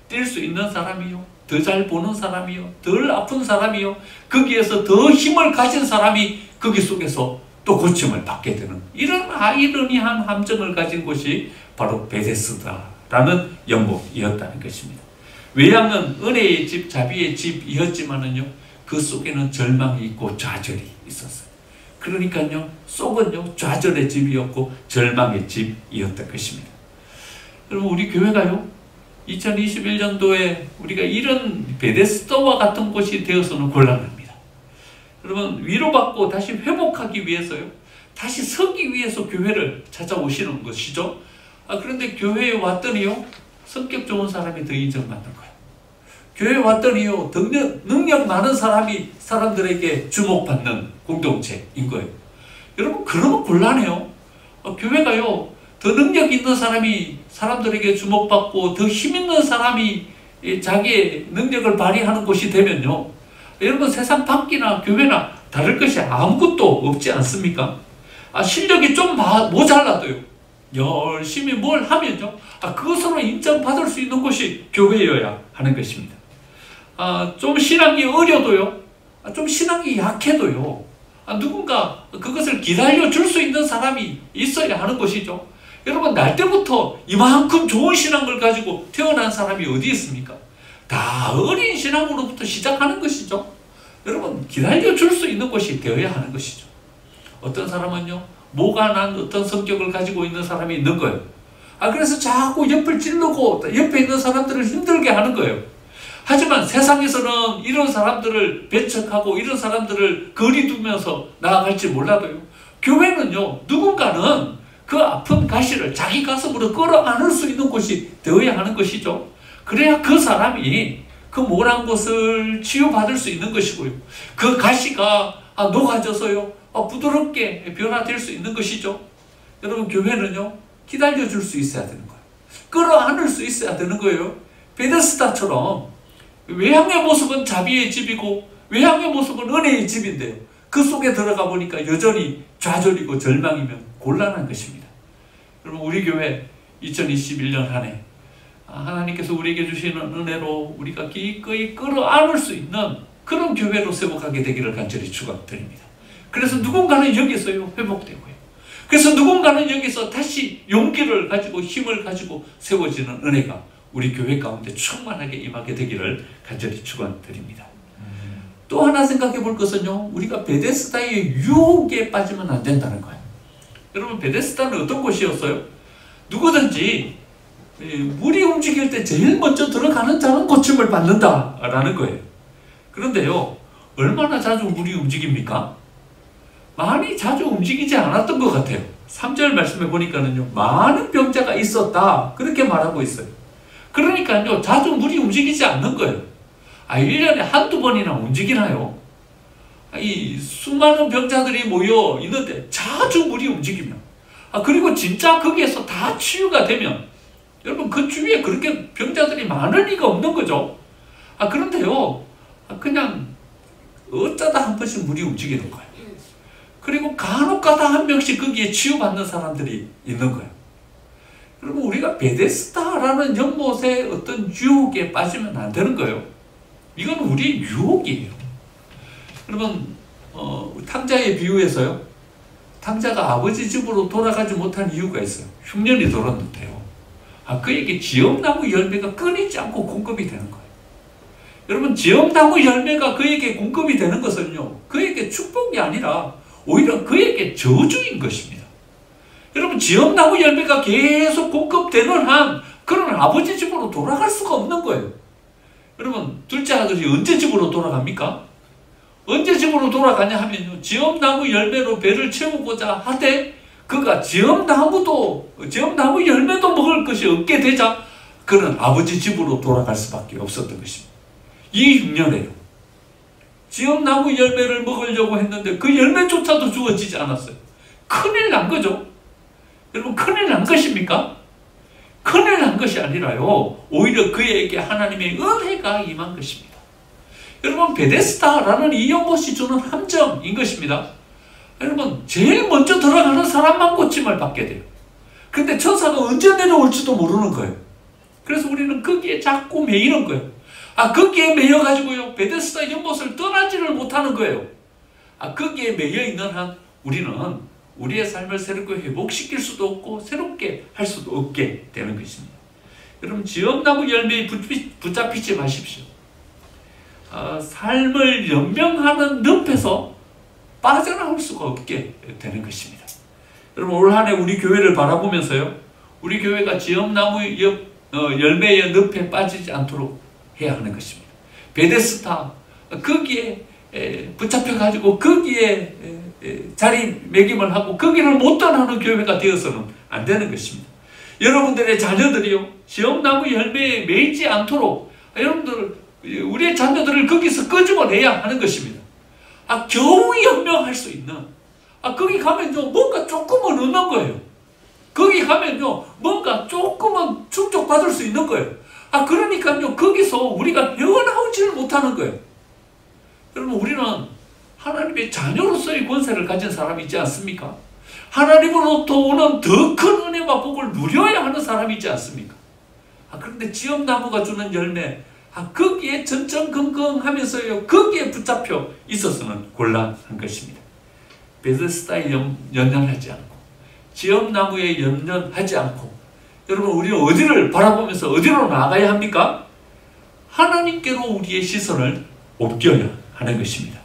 뛸 수 있는 사람이요, 더 잘 보는 사람이요, 덜 아픈 사람이요, 거기에서 더 힘을 가진 사람이 거기 속에서 또 고침을 받게 되는 이런 아이러니한 함정을 가진 곳이 바로 베데스다라는 연못이었다는 것입니다. 외양은 은혜의 집, 자비의 집이었지만은요, 그 속에는 절망이 있고 좌절이 있었어요. 그러니까요, 속은요, 좌절의 집이었고 절망의 집이었던 것입니다. 여러분, 우리 교회가요, 2021년도에 우리가 이런 베데스다와 같은 곳이 되어서는 곤란합니다. 여러분, 위로받고 다시 회복하기 위해서요, 다시 서기 위해서 교회를 찾아오시는 것이죠. 그런데 교회에 왔더니요, 성격 좋은 사람이 더 인정받는 거예요. 교회에 왔더니요, 능력 많은 사람이 사람들에게 주목받는 공동체인 거예요. 여러분, 그러면 곤란해요. 교회가요, 더 능력 있는 사람이 사람들에게 주목받고 더 힘 있는 사람이 자기의 능력을 발휘하는 곳이 되면요, 여러분, 세상 밖이나 교회나 다를 것이 아무것도 없지 않습니까? 실력이 좀 모자라도요, 열심히 뭘 하면요, 그것으로 인정받을 수 있는 곳이 교회여야 하는 것입니다. 좀 신앙이 어려도요, 좀 신앙이 약해도요, 누군가 그것을 기다려 줄 수 있는 사람이 있어야 하는 것이죠. 여러분, 날 때부터 이만큼 좋은 신앙을 가지고 태어난 사람이 어디 있습니까? 다 어린 신앙으로부터 시작하는 것이죠. 여러분, 기다려 줄 수 있는 곳이 되어야 하는 것이죠. 어떤 사람은요, 모가 난 어떤 성격을 가지고 있는 사람이 있는 거예요. 그래서 자꾸 옆을 찌르고 옆에 있는 사람들을 힘들게 하는 거예요. 하지만 세상에서는 이런 사람들을 배척하고 이런 사람들을 거리두면서 나아갈지 몰라도요, 교회는요, 누군가는 그 아픈 가시를 자기 가슴으로 끌어안을 수 있는 곳이 되어야 하는 것이죠. 그래야 그 사람이 그 모난 곳을 치유받을 수 있는 것이고요, 그 가시가 녹아져서요, 부드럽게 변화될 수 있는 것이죠. 여러분, 교회는요, 기다려줄 수 있어야 되는 거예요. 끌어안을 수 있어야 되는 거예요. 베데스다처럼 외향의 모습은 자비의 집이고 외향의 모습은 은혜의 집인데요, 그 속에 들어가 보니까 여전히 좌절이고 절망이면 곤란한 것입니다. 여러분, 우리 교회 2021년 한 해 하나님께서 우리에게 주시는 은혜로 우리가 기꺼이 끌어안을 수 있는 그런 교회로 세워가게 되기를 간절히 축원드립니다. 그래서 누군가는 여기서요, 회복되고요, 그래서 누군가는 여기서 다시 용기를 가지고 힘을 가지고 세워지는 은혜가 우리 교회 가운데 충만하게 임하게 되기를 간절히 축원드립니다. 또 하나 생각해 볼 것은요, 우리가 베데스다의 유혹에 빠지면 안 된다는 거예요. 여러분, 베데스다는 어떤 곳이었어요? 누구든지 물이 움직일 때 제일 먼저 들어가는 자는 고침을 받는다라는 거예요. 그런데요, 얼마나 자주 물이 움직입니까? 많이 자주 움직이지 않았던 것 같아요. 3절 말씀에 보니까는요, 많은 병자가 있었다, 그렇게 말하고 있어요. 그러니까요, 자주 물이 움직이지 않는 거예요. 1년에 한두 번이나 움직이나요? 이 수많은 병자들이 모여 있는데 자주 물이 움직이면, 그리고 진짜 거기에서 다 치유가 되면, 여러분, 그 주위에 그렇게 병자들이 많을 리가 없는 거죠. 그런데요, 그냥 어쩌다 한 번씩 물이 움직이는 거예요. 그리고 간혹가다 한 명씩 거기에 치유받는 사람들이 있는 거예요. 여러분, 우리가 베데스다라는 연못의 어떤 유혹에 빠지면 안 되는 거예요. 이건 우리의 유혹이에요. 여러분, 탕자의 비유에서요, 탕자가 아버지 집으로 돌아가지 못한 이유가 있어요. 흉년이 돌았는데요, 그에게 지엄나무 열매가 끊이지 않고 공급이 되는 거예요. 여러분, 지엄나무 열매가 그에게 공급이 되는 것은요, 그에게 축복이 아니라 오히려 그에게 저주인 것입니다. 여러분, 지엄나무 열매가 계속 공급되는 한 그런 아버지 집으로 돌아갈 수가 없는 거예요. 여러분, 둘째 아들이 언제 집으로 돌아갑니까? 언제 집으로 돌아가냐 하면요, 지엄나무 열매로 배를 채우고자 하되 그가 지엄나무 열매도 먹을 것이 없게 되자 그는 아버지 집으로 돌아갈 수밖에 없었던 것입니다. 이 흉년에요, 지엄나무 열매를 먹으려고 했는데 그 열매조차도 주어지지 않았어요. 큰일 난 거죠. 여러분, 큰일 난 것입니까? 큰일 난 것이 아니라요, 오히려 그에게 하나님의 은혜가 임한 것입니다. 여러분, 베데스다라는 이 연못이 주는 함정인 것입니다. 여러분, 제일 먼저 들어가는 사람만 고침을 받게 돼요. 근데 천사가 언제 내려올지도 모르는 거예요. 그래서 우리는 거기에 자꾸 매이는 거예요. 거기에 매여가지고요, 베데스다 연못을 떠나지를 못하는 거예요. 거기에 매여 있는 한 우리는 우리의 삶을 새롭게 회복시킬 수도 없고 새롭게 할 수도 없게 되는 것입니다. 여러분, 지엄나무 열매에 붙잡히지 마십시오. 삶을 연명하는 늪에서 빠져나올 수가 없게 되는 것입니다. 여러분, 올 한 해 우리 교회를 바라보면서요, 우리 교회가 지엄나무 열매의 늪에 빠지지 않도록 해야 하는 것입니다. 베데스다, 거기에 붙잡혀가지고 거기에 자리매김을 하고 거기를 못 떠나는 교회가 되어서는 안 되는 것입니다. 여러분들의 자녀들이요, 지엄나무 열매에 매이지 않도록 여러분들, 우리의 자녀들을 거기서 끄집어내야 하는 것입니다. 겨우 연명할 수 있는, 거기 가면요, 뭔가 조금은 얻는 거예요. 거기 가면요, 뭔가 조금은 충족받을 수 있는 거예요. 그러니까요, 거기서 우리가 헤어나오지를 못하는 거예요. 여러분, 우리는 하나님의 자녀로서의 권세를 가진 사람이 있지 않습니까? 하나님으로부터 오는 더 큰 은혜와 복을 누려야 하는 사람이 있지 않습니까? 그런데 지엄나무가 주는 열매, 거기에 전전긍긍하면서요, 거기에 붙잡혀 있어서는 곤란한 것입니다. 베데스다에 연연하지 않고, 지엄나무에 연연하지 않고, 여러분, 우리는 어디를 바라보면서 어디로 나아가야 합니까? 하나님께로 우리의 시선을 옮겨야 하는 것입니다.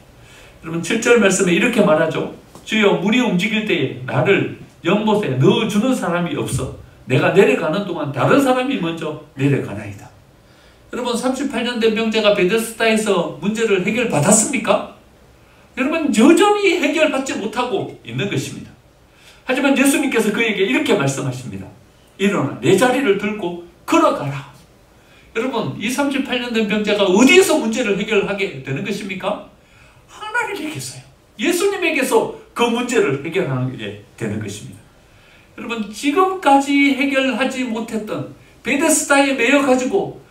여러분, 7절 말씀에 이렇게 말하죠. 주여, 물이 움직일 때에 나를 연못에 넣어주는 사람이 없어 내가 내려가는 동안 다른 사람이 먼저 내려가나이다. 여러분, 38년 된 병자가 베데스다에서 문제를 해결받았습니까? 여러분, 여전히 해결받지 못하고 있는 것입니다. 하지만 예수님께서 그에게 이렇게 말씀하십니다. 일어나 내 자리를 들고 걸어가라. 여러분, 이 38년 된 병자가 어디에서 문제를 해결하게 되는 것입니까? 하나님에게서요. 예수님에게서 그 문제를 해결하게 되는 것입니다. 여러분, 지금까지 해결하지 못했던 베데스다에 매여가지고,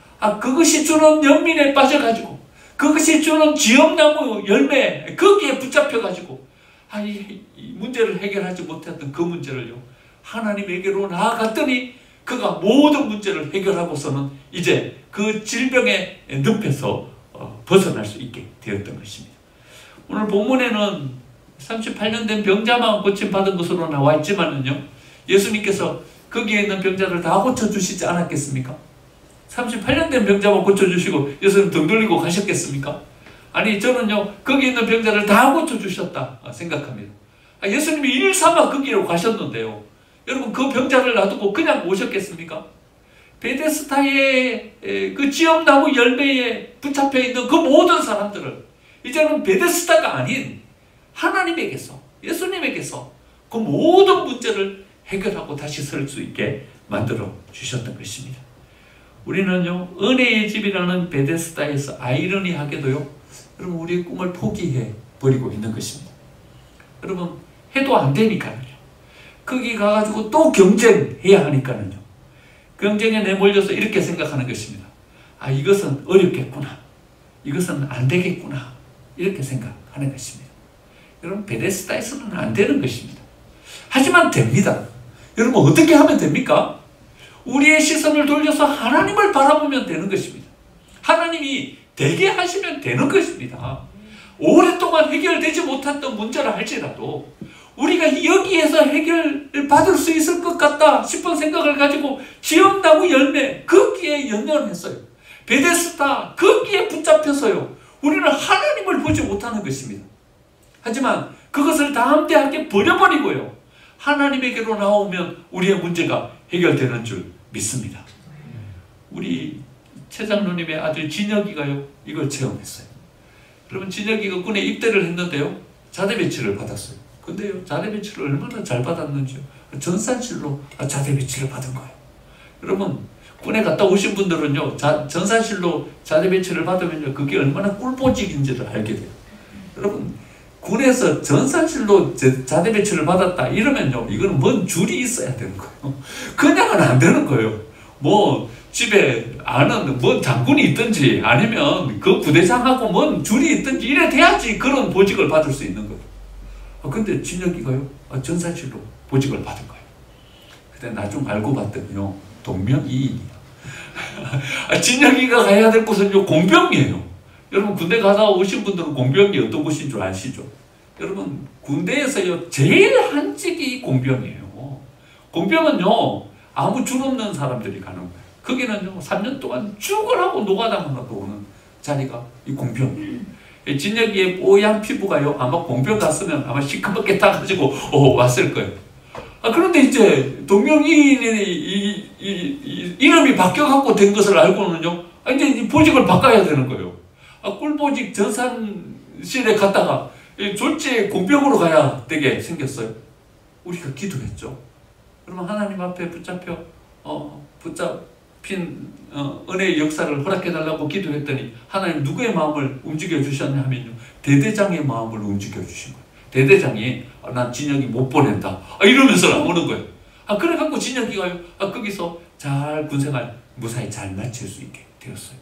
그것이 주는 연민에 빠져가지고, 그것이 주는 지엄나무 열매, 거기에 붙잡혀가지고, 이 문제를 해결하지 못했던 그 문제를요, 하나님에게로 나아갔더니 그가 모든 문제를 해결하고서는 이제 그 질병의 늪에서 벗어날 수 있게 되었던 것입니다. 오늘 본문에는 38년 된 병자만 고침받은 것으로 나와 있지만은요, 예수님께서 거기에 있는 병자를 다 고쳐주시지 않았겠습니까? 38년 된 병자만 고쳐주시고 예수님 등 돌리고 가셨겠습니까? 아니, 저는요, 거기 있는 병자를 다 고쳐주셨다 생각합니다. 예수님이 일삼아 거기로 가셨는데요, 여러분, 그 병자를 놔두고 그냥 오셨겠습니까? 베데스다의 그 지엄나무 열매에 붙잡혀 있는 그 모든 사람들을 이제는 베데스다가 아닌 하나님에게서, 예수님에게서 그 모든 문제를 해결하고 다시 설 수 있게 만들어 주셨던 것입니다. 우리는요, 은혜의 집이라는 베데스다에서 아이러니하게도요, 여러분, 우리의 꿈을 포기해 버리고 있는 것입니다. 여러분, 해도 안 되니까요. 거기 가가지고 또 경쟁해야 하니까요. 경쟁에 내몰려서 이렇게 생각하는 것입니다. 이것은 어렵겠구나. 이것은 안 되겠구나. 이렇게 생각하는 것입니다. 여러분, 베데스다에서는 안 되는 것입니다. 하지만 됩니다. 여러분, 어떻게 하면 됩니까? 우리의 시선을 돌려서 하나님을 바라보면 되는 것입니다. 하나님이 되게 하시면 되는 것입니다. 오랫동안 해결되지 못했던 문제라 할지라도 우리가 여기에서 해결을 받을 수 있을 것 같다 싶은 생각을 가지고 지엄나무 열매 거기에 연연했어요. 베데스다 거기에 붙잡혀서요, 우리는 하나님을 보지 못하는 것입니다. 하지만 그것을 담대하게 버려버리고요, 하나님에게로 나오면 우리의 문제가 해결되는 줄 믿습니다. 우리 최 장로님의 아들 진혁이가요, 이걸 체험했어요. 여러분, 진혁이가 군에 입대를 했는데요, 자대 배치를 받았어요. 근데요, 자대 배치를 얼마나 잘 받았는지요, 전산실로 자대 배치를 받은 거예요. 여러분, 군에 갔다 오신 분들은요, 전산실로 자대 배치를 받으면요, 그게 얼마나 꿀보직인지를 알게 돼요. 여러분, 군에서 전산실로 자대 배치를 받았다 이러면요, 이거는 뭔 줄이 있어야 되는 거예요. 그냥은 안 되는 거예요. 뭐 집에 아는 뭔 장군이 있든지 아니면 그 부대장하고 뭔 줄이 있든지 이래 돼야지 그런 보직을 받을 수 있는 거예요. 근데 진혁이가요, 전산실로 보직을 받은 거예요. 근데 나중 알고 봤더니요, 동명이인이에요. 진혁이가 가야 될 곳은요, 공병이에요. 여러분, 군대 가다 오신 분들은 공병이 어떤 곳인 줄 아시죠? 여러분 군대에서요 제일 한직이 공병이에요. 공병은요 아무 줄 없는 사람들이 가는 거예요. 거기는요 3년 동안 죽을 하고 노가다만 오는 자리가 이 공병이에요. 진혁이의 뽀얀 피부가요 아마 공병 갔으면 아마 시커멓게 타가지고 왔을 거예요. 그런데 이제 동명이인이 이름이 바뀌어갖고 된 것을 알고는요 이제 이 보직을 바꿔야 되는 거예요. 꿀보직 전산실에 갔다가 졸지에 공병으로 가야 되게 생겼어요. 우리가 기도했죠. 그러면 하나님 앞에 붙잡힌 은혜의 역사를 허락해달라고 기도했더니 하나님 누구의 마음을 움직여 주셨냐 하면요 대대장의 마음을 움직여 주신 거예요. 대대장이 난 진혁이 못 보낸다 이러면서 나오는 거예요. 그래갖고 진혁이가요 거기서 잘 군생활 무사히 잘 마칠 수 있게 되었어요.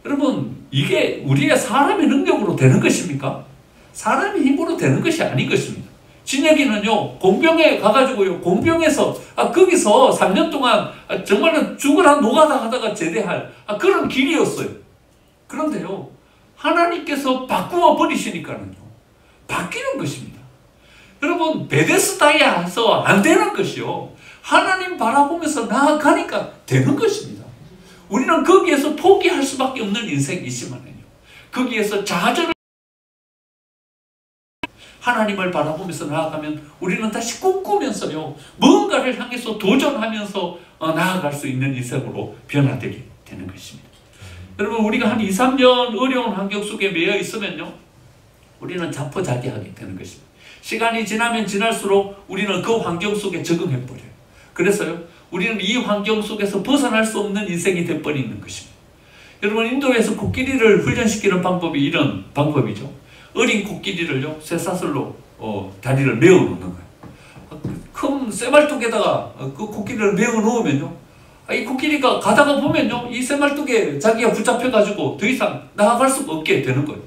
여러분 이게 우리의 사람의 능력으로 되는 것입니까? 사람의 힘으로 되는 것이 아닌 것입니다. 진혁이는요 공병에 가가지고요 공병에서 거기서 3년 동안 정말로 죽으라 노가다 하다가 제대할 그런 길이었어요. 그런데요 하나님께서 바꾸어 버리시니까는요 바뀌는 것입니다. 여러분 베데스다에서 안 되는 것이요 하나님 바라보면서 나아가니까 되는 것입니다. 우리는 거기에서 포기할 수밖에 없는 인생이지만요 거기에서 좌절을 하나님을 바라보면서 나아가면 우리는 다시 꿈꾸면서요 뭔가를 향해서 도전하면서 나아갈 수 있는 인생으로 변화되게 되는 것입니다. 여러분 우리가 한 2, 3년 어려운 환경 속에 매여 있으면요 우리는 자포자기하게 되는 것입니다. 시간이 지나면 지날수록 우리는 그 환경 속에 적응해버려요. 그래서요 우리는 이 환경 속에서 벗어날 수 없는 인생이 돼버리는 것입니다. 여러분 인도에서 코끼리를 훈련시키는 방법이 이런 방법이죠. 어린 코끼리를요 쇠사슬로 다리를 메어 놓는 거예요. 큰 쇠말뚝에다가 그 코끼리를 메어 놓으면요 이 코끼리가 가다가 보면요 이 쇠말뚝에 자기가 붙잡혀가지고 더 이상 나아갈 수가 없게 되는 거예요.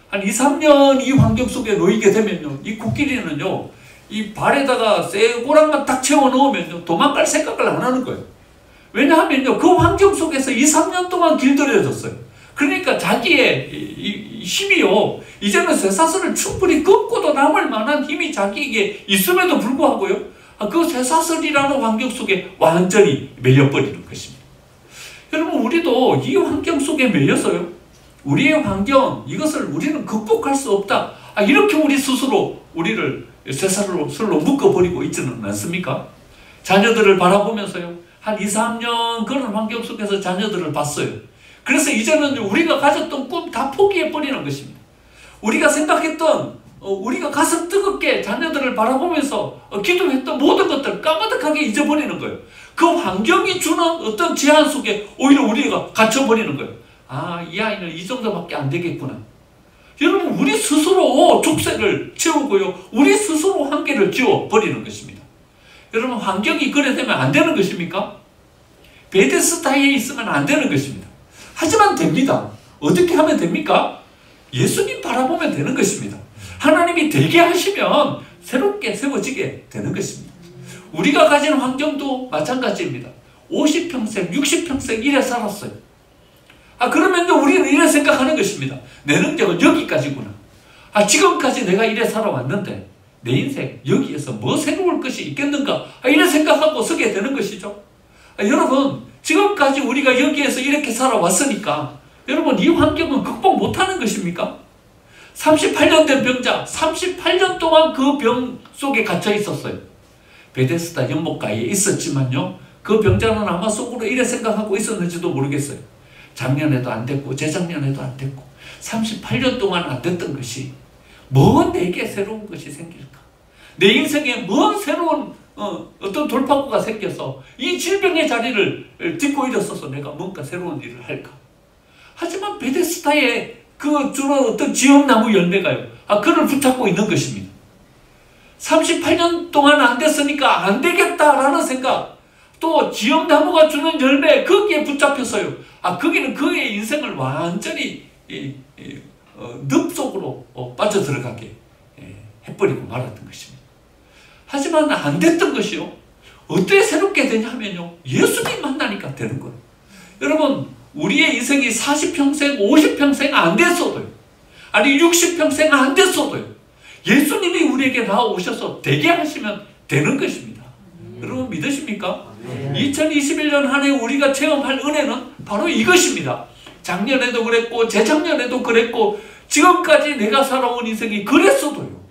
한 2, 3년 이 환경 속에 놓이게 되면요 이 코끼리는요 이 발에다가 쇠고랑만 딱 채워 넣으면요 도망갈 생각을 안 하는 거예요. 왜냐하면요 그 환경 속에서 2, 3년 동안 길들여졌어요. 그러니까 자기의 힘이요 이제는 쇠사슬을 충분히 꺾고도 남을 만한 힘이 자기에게 있음에도 불구하고요 그 쇠사슬이라는 환경 속에 완전히 매여버리는 것입니다. 여러분 우리도 이 환경 속에 매여서요 우리의 환경 이것을 우리는 극복할 수 없다 이렇게 우리 스스로 우리를 쇠사슬로 묶어버리고 있지는 않습니까? 자녀들을 바라보면서요 한 2, 3년 그런 환경 속에서 자녀들을 봤어요. 그래서 이제는 우리가 가졌던 꿈 다 포기해버리는 것입니다. 우리가 생각했던 우리가 가슴 뜨겁게 자녀들을 바라보면서 기도했던 모든 것들을 까마득하게 잊어버리는 거예요. 그 환경이 주는 어떤 제한 속에 오히려 우리가 갇혀버리는 거예요. 이 아이는 이 정도밖에 안 되겠구나. 여러분 우리 스스로 족쇄를 채우고요 우리 스스로 한계를 지워버리는 것입니다. 여러분 환경이 그래 되면 안 되는 것입니까? 베데스다에 있으면 안 되는 것입니다. 하지만 됩니다. 어떻게 하면 됩니까? 예수님 바라보면 되는 것입니다. 하나님이 되게 하시면 새롭게 세워지게 되는 것입니다. 우리가 가진 환경도 마찬가지입니다. 50평생, 60평생 이래 살았어요. 그러면 우리는 이래 생각하는 것입니다. 내 능력은 여기까지구나. 지금까지 내가 이래 살아왔는데 내 인생 여기에서 뭐 새로울 것이 있겠는가? 이래 생각하고 서게 되는 것이죠. 여러분 지금까지 우리가 여기에서 이렇게 살아왔으니까 여러분 이 환경은 극복 못하는 것입니까? 38년 된 병자 38년 동안 그 병 속에 갇혀 있었어요. 베데스다 연못가에 있었지만요 그 병자는 아마 속으로 이래 생각하고 있었는지도 모르겠어요. 작년에도 안 됐고 재작년에도 안 됐고 38년 동안 안 됐던 것이 뭐 내게 새로운 것이 생길까? 내 인생에 뭔 새로운 어떤 돌파구가 생겨서 이 질병의 자리를 딛고 일어서서 내가 뭔가 새로운 일을 할까? 하지만 베데스다의 그 주로 어떤 지엄나무 열매가요 그를 붙잡고 있는 것입니다. 38년 동안 안 됐으니까 안 되겠다라는 생각, 또 지엄나무가 주는 열매 거기에 붙잡혀서요 거기는 그의 인생을 완전히 늪 속으로 빠져들어가게 해버리고 말았던 것입니다. 하지만 안 됐던 것이요 어떻게 새롭게 되냐면요 예수님 만나니까 되는 거예요. 여러분 우리의 인생이 40평생 50평생 안 됐어도요 아니 60평생 안 됐어도요 예수님이 우리에게 나오셔서 되게 하시면 되는 것입니다. 여러분 믿으십니까? 2021년 한 해 우리가 체험할 은혜는 바로 이것입니다. 작년에도 그랬고 재작년에도 그랬고 지금까지 내가 살아온 인생이 그랬어도요,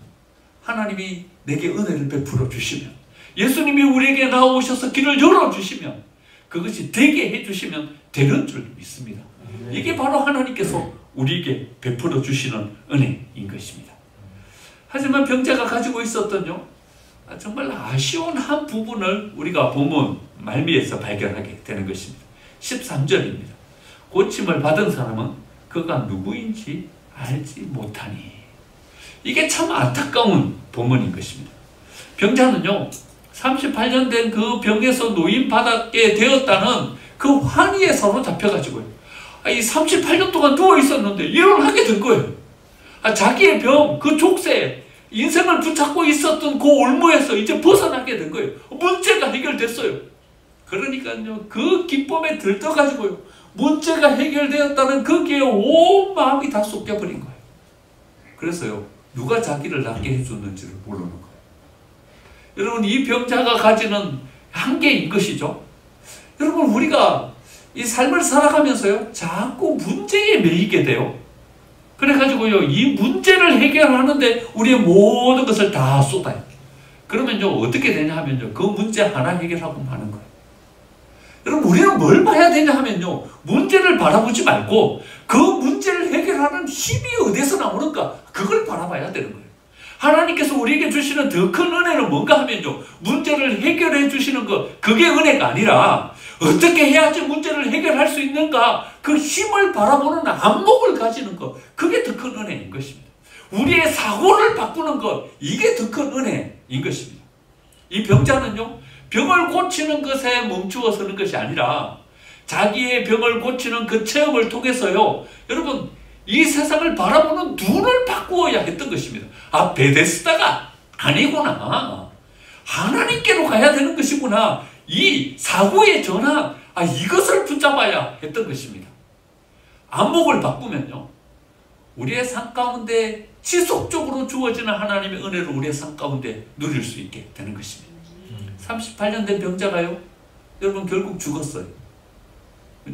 하나님이 내게 은혜를 베풀어 주시면, 예수님이 우리에게 나오셔서 길을 열어주시면, 그것이 되게 해주시면 되는 줄 믿습니다. 이게 바로 하나님께서 우리에게 베풀어 주시는 은혜인 것입니다. 하지만 병자가 가지고 있었던요, 정말 아쉬운 한 부분을 우리가 본문 말미에서 발견하게 되는 것입니다. 13절입니다. 고침을 받은 사람은 그가 누구인지 알지 못하니. 이게 참 안타까운 본문인 것입니다. 병자는요, 38년 된 그 병에서 노인받게 되었다는 그 환희에 사로잡혀가지고요, 이 38년 동안 누워 있었는데 일어나게 된 거예요. 자기의 병, 그 족쇄, 인생을 붙잡고 있었던 그 올무에서 이제 벗어나게 된 거예요. 문제가 해결됐어요. 그러니까요, 그 기쁨에 들떠가지고요, 문제가 해결되었다는 거기에 온 마음이 다 쏟겨버린 거예요. 그래서요, 누가 자기를 낫게 해줬는지를 모르는 거예요. 여러분, 이 병자가 가지는 한계인 것이죠. 여러분, 우리가 이 삶을 살아가면서요, 자꾸 문제에 매이게 돼요. 그래가지고요, 이 문제를 해결하는데 우리의 모든 것을 다 쏟아요. 그러면요, 어떻게 되냐 하면요, 그 문제 하나 해결하고 마는 거예요. 여러분, 우리는 뭘 봐야 되냐 하면요, 문제를 바라보지 말고 그 문제를 해결하는 힘이 어디서 나오는가, 그걸 바라봐야 되는 거예요. 하나님께서 우리에게 주시는 더 큰 은혜는 뭔가 하면요, 문제를 해결해 주시는 것, 그게 은혜가 아니라 어떻게 해야지 문제를 해결할 수 있는가, 그 힘을 바라보는 안목을 가지는 것, 그게 더 큰 은혜인 것입니다. 우리의 사고를 바꾸는 것, 이게 더 큰 은혜인 것입니다. 이 병자는요, 병을 고치는 것에 멈추어 서는 것이 아니라 자기의 병을 고치는 그 체험을 통해서요, 여러분, 이 세상을 바라보는 눈을 바꾸어야 했던 것입니다. 베데스다가 아니구나, 하나님께로 가야 되는 것이구나, 이 사고의 전환, 이것을 붙잡아야 했던 것입니다. 안목을 바꾸면요, 우리의 삶 가운데 지속적으로 주어지는 하나님의 은혜를 우리의 삶 가운데 누릴 수 있게 되는 것입니다. 38년 된 병자가요, 여러분, 결국 죽었어요.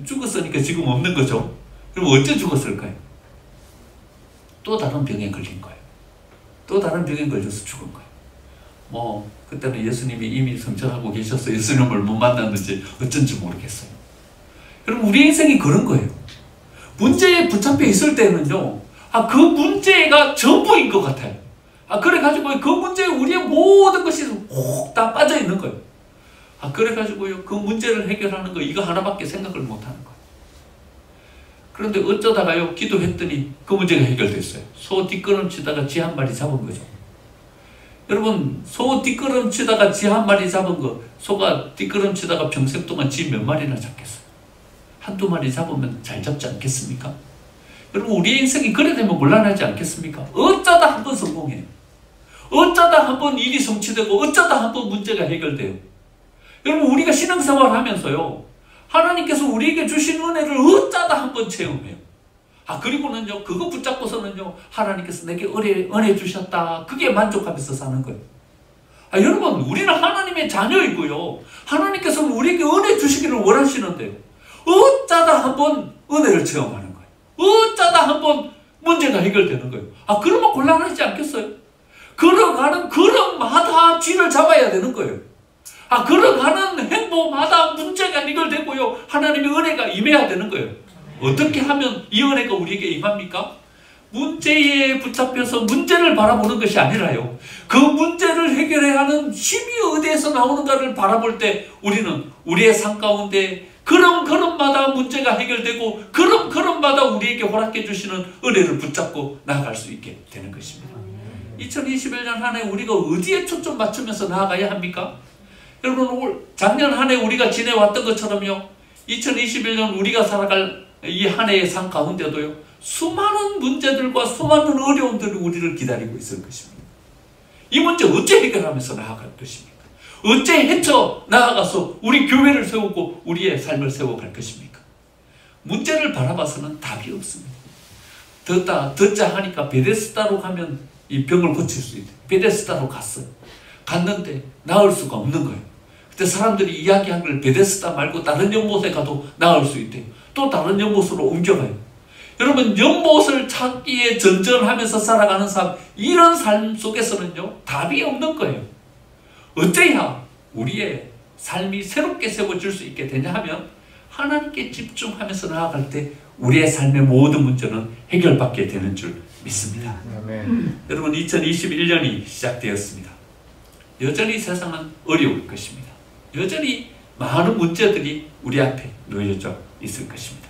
죽었으니까 지금 없는 거죠. 그럼 어째 죽었을까요? 또 다른 병에 걸린 거예요. 또 다른 병에 걸려서 죽은 거예요. 그때는 예수님이 이미 성천하고 계셔서 예수님을 못 만났는지 어쩐지 모르겠어요. 여러분, 우리 인생이 그런 거예요. 문제에 붙잡혀 있을 때는요, 그 문제가 전부인 것 같아요. 그래가지고 그 문제에 우리의 모든 것이 혹 다 빠져 있는 거예요. 그래가지고요, 그 문제를 해결하는 거, 이거 하나밖에 생각을 못 하는 거예요. 그런데 어쩌다가요, 기도했더니 그 문제가 해결됐어요. 소 뒷걸음치다가 쥐 한 마리 잡은 거죠. 여러분, 소 뒷걸음치다가 쥐 한 마리 잡은 거, 소가 뒷걸음치다가 평생 동안 쥐 몇 마리나 잡겠어요? 한두 마리 잡으면 잘 잡지 않겠습니까? 여러분, 우리의 인생이 그래 되면 곤란하지 않겠습니까? 어쩌다 한 번 성공해요. 어쩌다 한 번 일이 성취되고 어쩌다 한 번 문제가 해결돼요. 여러분, 우리가 신앙생활 하면서요, 하나님께서 우리에게 주신 은혜를 어쩌다 한 번 체험해요. 그리고는요, 그거 붙잡고서는요, 하나님께서 내게 은혜 주셨다, 그게 만족하면서 사는 거예요. 여러분, 우리는 하나님의 자녀이고요, 하나님께서는 우리에게 은혜 주시기를 원하시는데요, 어쩌다 한 번 은혜를 체험하는 거예요. 어쩌다 한 번 문제가 해결되는 거예요. 그러면 곤란하지 않겠어요? 걸어가는 걸음마다 쥐를 잡아야 되는 거예요. 걸어가는 행보마다 문제가 해결되고요, 하나님의 은혜가 임해야 되는 거예요. 어떻게 하면 이 은혜가 우리에게 임합니까? 문제에 붙잡혀서 문제를 바라보는 것이 아니라요, 그 문제를 해결해야 하는 힘이 어디에서 나오는가를 바라볼 때 우리는 우리의 삶 가운데 걸음마다 문제가 해결되고 걸음마다 우리에게 허락해 주시는 은혜를 붙잡고 나아갈 수 있게 되는 것입니다. 2021년 한 해 우리가 어디에 초점 맞추면서 나아가야 합니까? 여러분, 작년 한 해 우리가 지내왔던 것처럼요, 2021년 우리가 살아갈 이 한 해의 삶 가운데도요, 수많은 문제들과 수많은 어려움들이 우리를 기다리고 있을 것입니다. 이 문제 어째 해결하면서 나아갈 것입니까? 어째 헤쳐 나아가서 우리 교회를 세우고 우리의 삶을 세워갈 것입니까? 문제를 바라봐서는 답이 없습니다. 듣자 하니까 베데스다로 가면 이 병을 고칠 수 있대. 베데스다로 갔어요. 갔는데 나을 수가 없는 거예요. 그때 사람들이 이야기하기를 베데스다 말고 다른 연못에 가도 나을 수 있대요. 또 다른 연못으로 옮겨가요. 여러분, 연못을 찾기에 전전하면서 살아가는 삶, 이런 삶 속에서는요, 답이 없는 거예요. 어째야 우리의 삶이 새롭게 세워질 수 있게 되냐 하면 하나님께 집중하면서 나아갈 때 우리의 삶의 모든 문제는 해결받게 되는 줄 믿습니다. 아멘. 여러분, 2021년이 시작되었습니다. 여전히 세상은 어려울 것입니다. 여전히 많은 문제들이 우리 앞에 놓여져 있을 것입니다.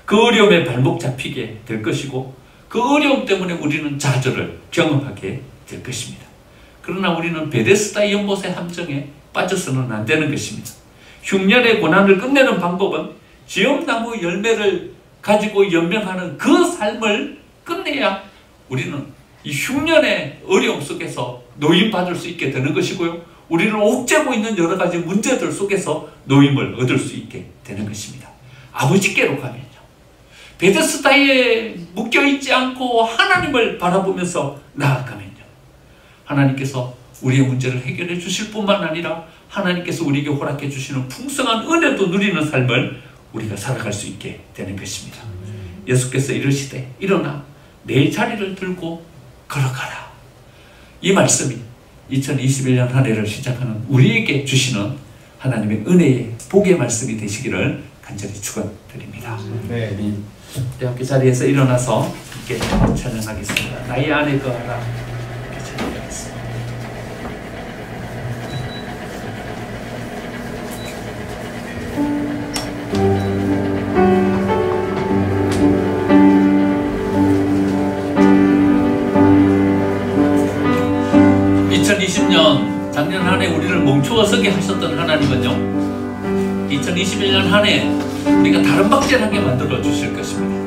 그 어려움에 발목 잡히게 될 것이고 그 어려움 때문에 우리는 좌절을 경험하게 될 것입니다. 그러나 우리는 베데스다 연못의 함정에 빠져서는 안 되는 것입니다. 흉년의 고난을 끝내는 방법은 지엄나무 열매를 가지고 연명하는 그 삶을 끝내야 우리는 이 흉년의 어려움 속에서 노임받을 수 있게 되는 것이고요. 우리를 옥죄고 있는 여러 가지 문제들 속에서 노임을 얻을 수 있게 되는 것입니다. 아버지께로 가면요, 베데스다에 묶여있지 않고 하나님을 바라보면서 나아가면요, 하나님께서 우리의 문제를 해결해 주실 뿐만 아니라 하나님께서 우리에게 허락해 주시는 풍성한 은혜도 누리는 삶을 우리가 살아갈 수 있게 되는 것입니다. 예수께서 이르시되 일어나 내 자리를 들고 걸어가라. 이 말씀이 2021년 한 해를 시작하는 우리에게 주시는 하나님의 은혜의 복의 말씀이 되시기를 간절히 축원드립니다. 네. 우리 함께 자리에서 일어나서 함께 찬양하겠습니다. 나의 안에 거하라. 함께 찬양하겠습니다. 2020년 작년 한 해 우리를 멈추어 서게 하셨던 하나님은요, 2021년 한 해 우리가 다른 박질하게 만들어 주실 것입니다.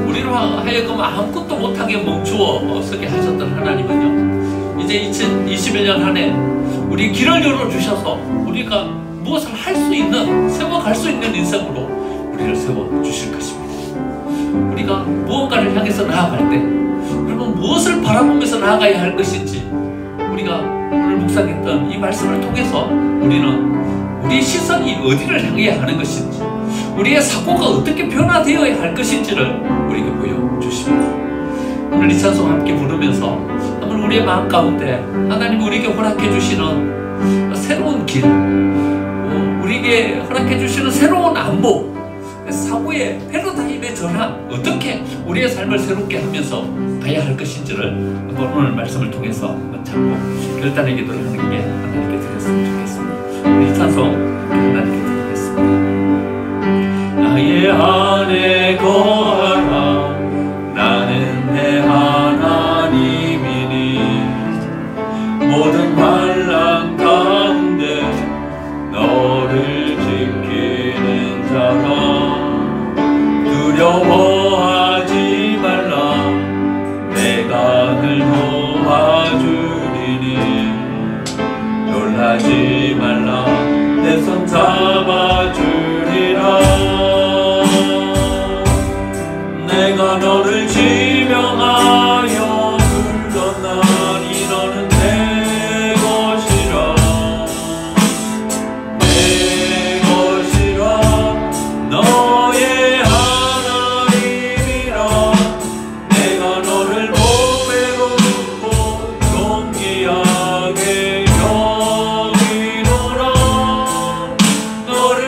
우리로 하여금 아무것도 못하게 멈추어 서게 하셨던 하나님은요, 이제 2021년 한 해 우리 길을 열어주셔서 우리가 무엇을 할 수 있는, 세워갈 수 있는 인생으로 우리를 세워주실 것입니다. 우리가 무언가를 향해서 나아갈 때 여러분, 무엇을 바라보면서 나아가야 할 것인지, 우리가 오늘 묵상했던 이 말씀을 통해서 우리는 우리의 시선이 어디를 향해야 하는 것인지, 우리의 사고가 어떻게 변화되어야 할 것인지를 우리에게 보여주십니다. 오늘 이 찬송 함께 부르면서 한번 우리의 마음 가운데 하나님이 우리에게 허락해 주시는 새로운 길, 우리에게 허락해 주시는 새로운 안목, 사고의 패러다임의 전환, 어떻게 우리의 삶을 새롭게 하면서 가야 할 것인지를 한번 오늘 말씀을 통해서 한번 참고 결단의 기도를 하는 게 하나님께 드렸으면 좋겠습니다. 우리 찬송 하나님께 드리겠습니다. 나의 안에 거하라. 나는 내 하나님이니 모든 환난 가운데 너를 지키는 자라. 두려워하지 말라. 내가 늘 도와주리니 놀라지 말라. 내 손 잡아주리라. 내가 너를 지명하여 불렀나니 너는 내 것이라. 내 것이라. 너의 하나님이라. 내가 너를 보배롭고 존귀하게 여기노라. 너를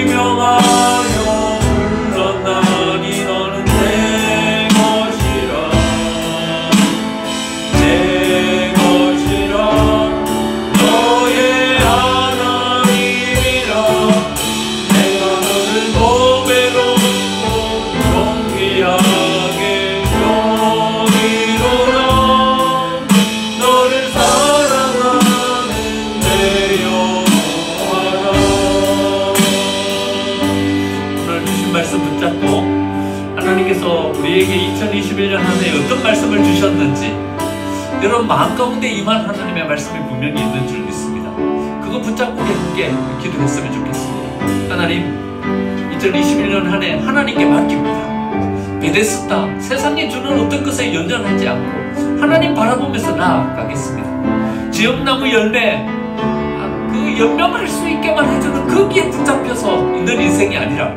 명하여 불렀나니 너는 내 것이라 내 것이라 너의 하나님이라 내가 너를 보배롭고 존귀하게 여기로라 너를 사랑하는 내 영혼아. 오늘 주신 말씀 붙잡고 하나님께서 우리에게 2021년 한 해 어떤 말씀을 주셨는지 여러분 마음 가운데 임한 하나님의 말씀이 분명히 있는 줄 믿습니다. 그거 붙잡고 우리 함께 기도했으면 좋겠습니다. 하나님 2021년 한 해 하나님께 맡깁니다. 베데스다 세상에 주는 어떤 것에 연연하지 않고 하나님 바라보면서 나아가겠습니다. 지엄나무 열매 그 연명할 수 있게만 해주는 거기에 붙잡혀서 있는 인생이 아니라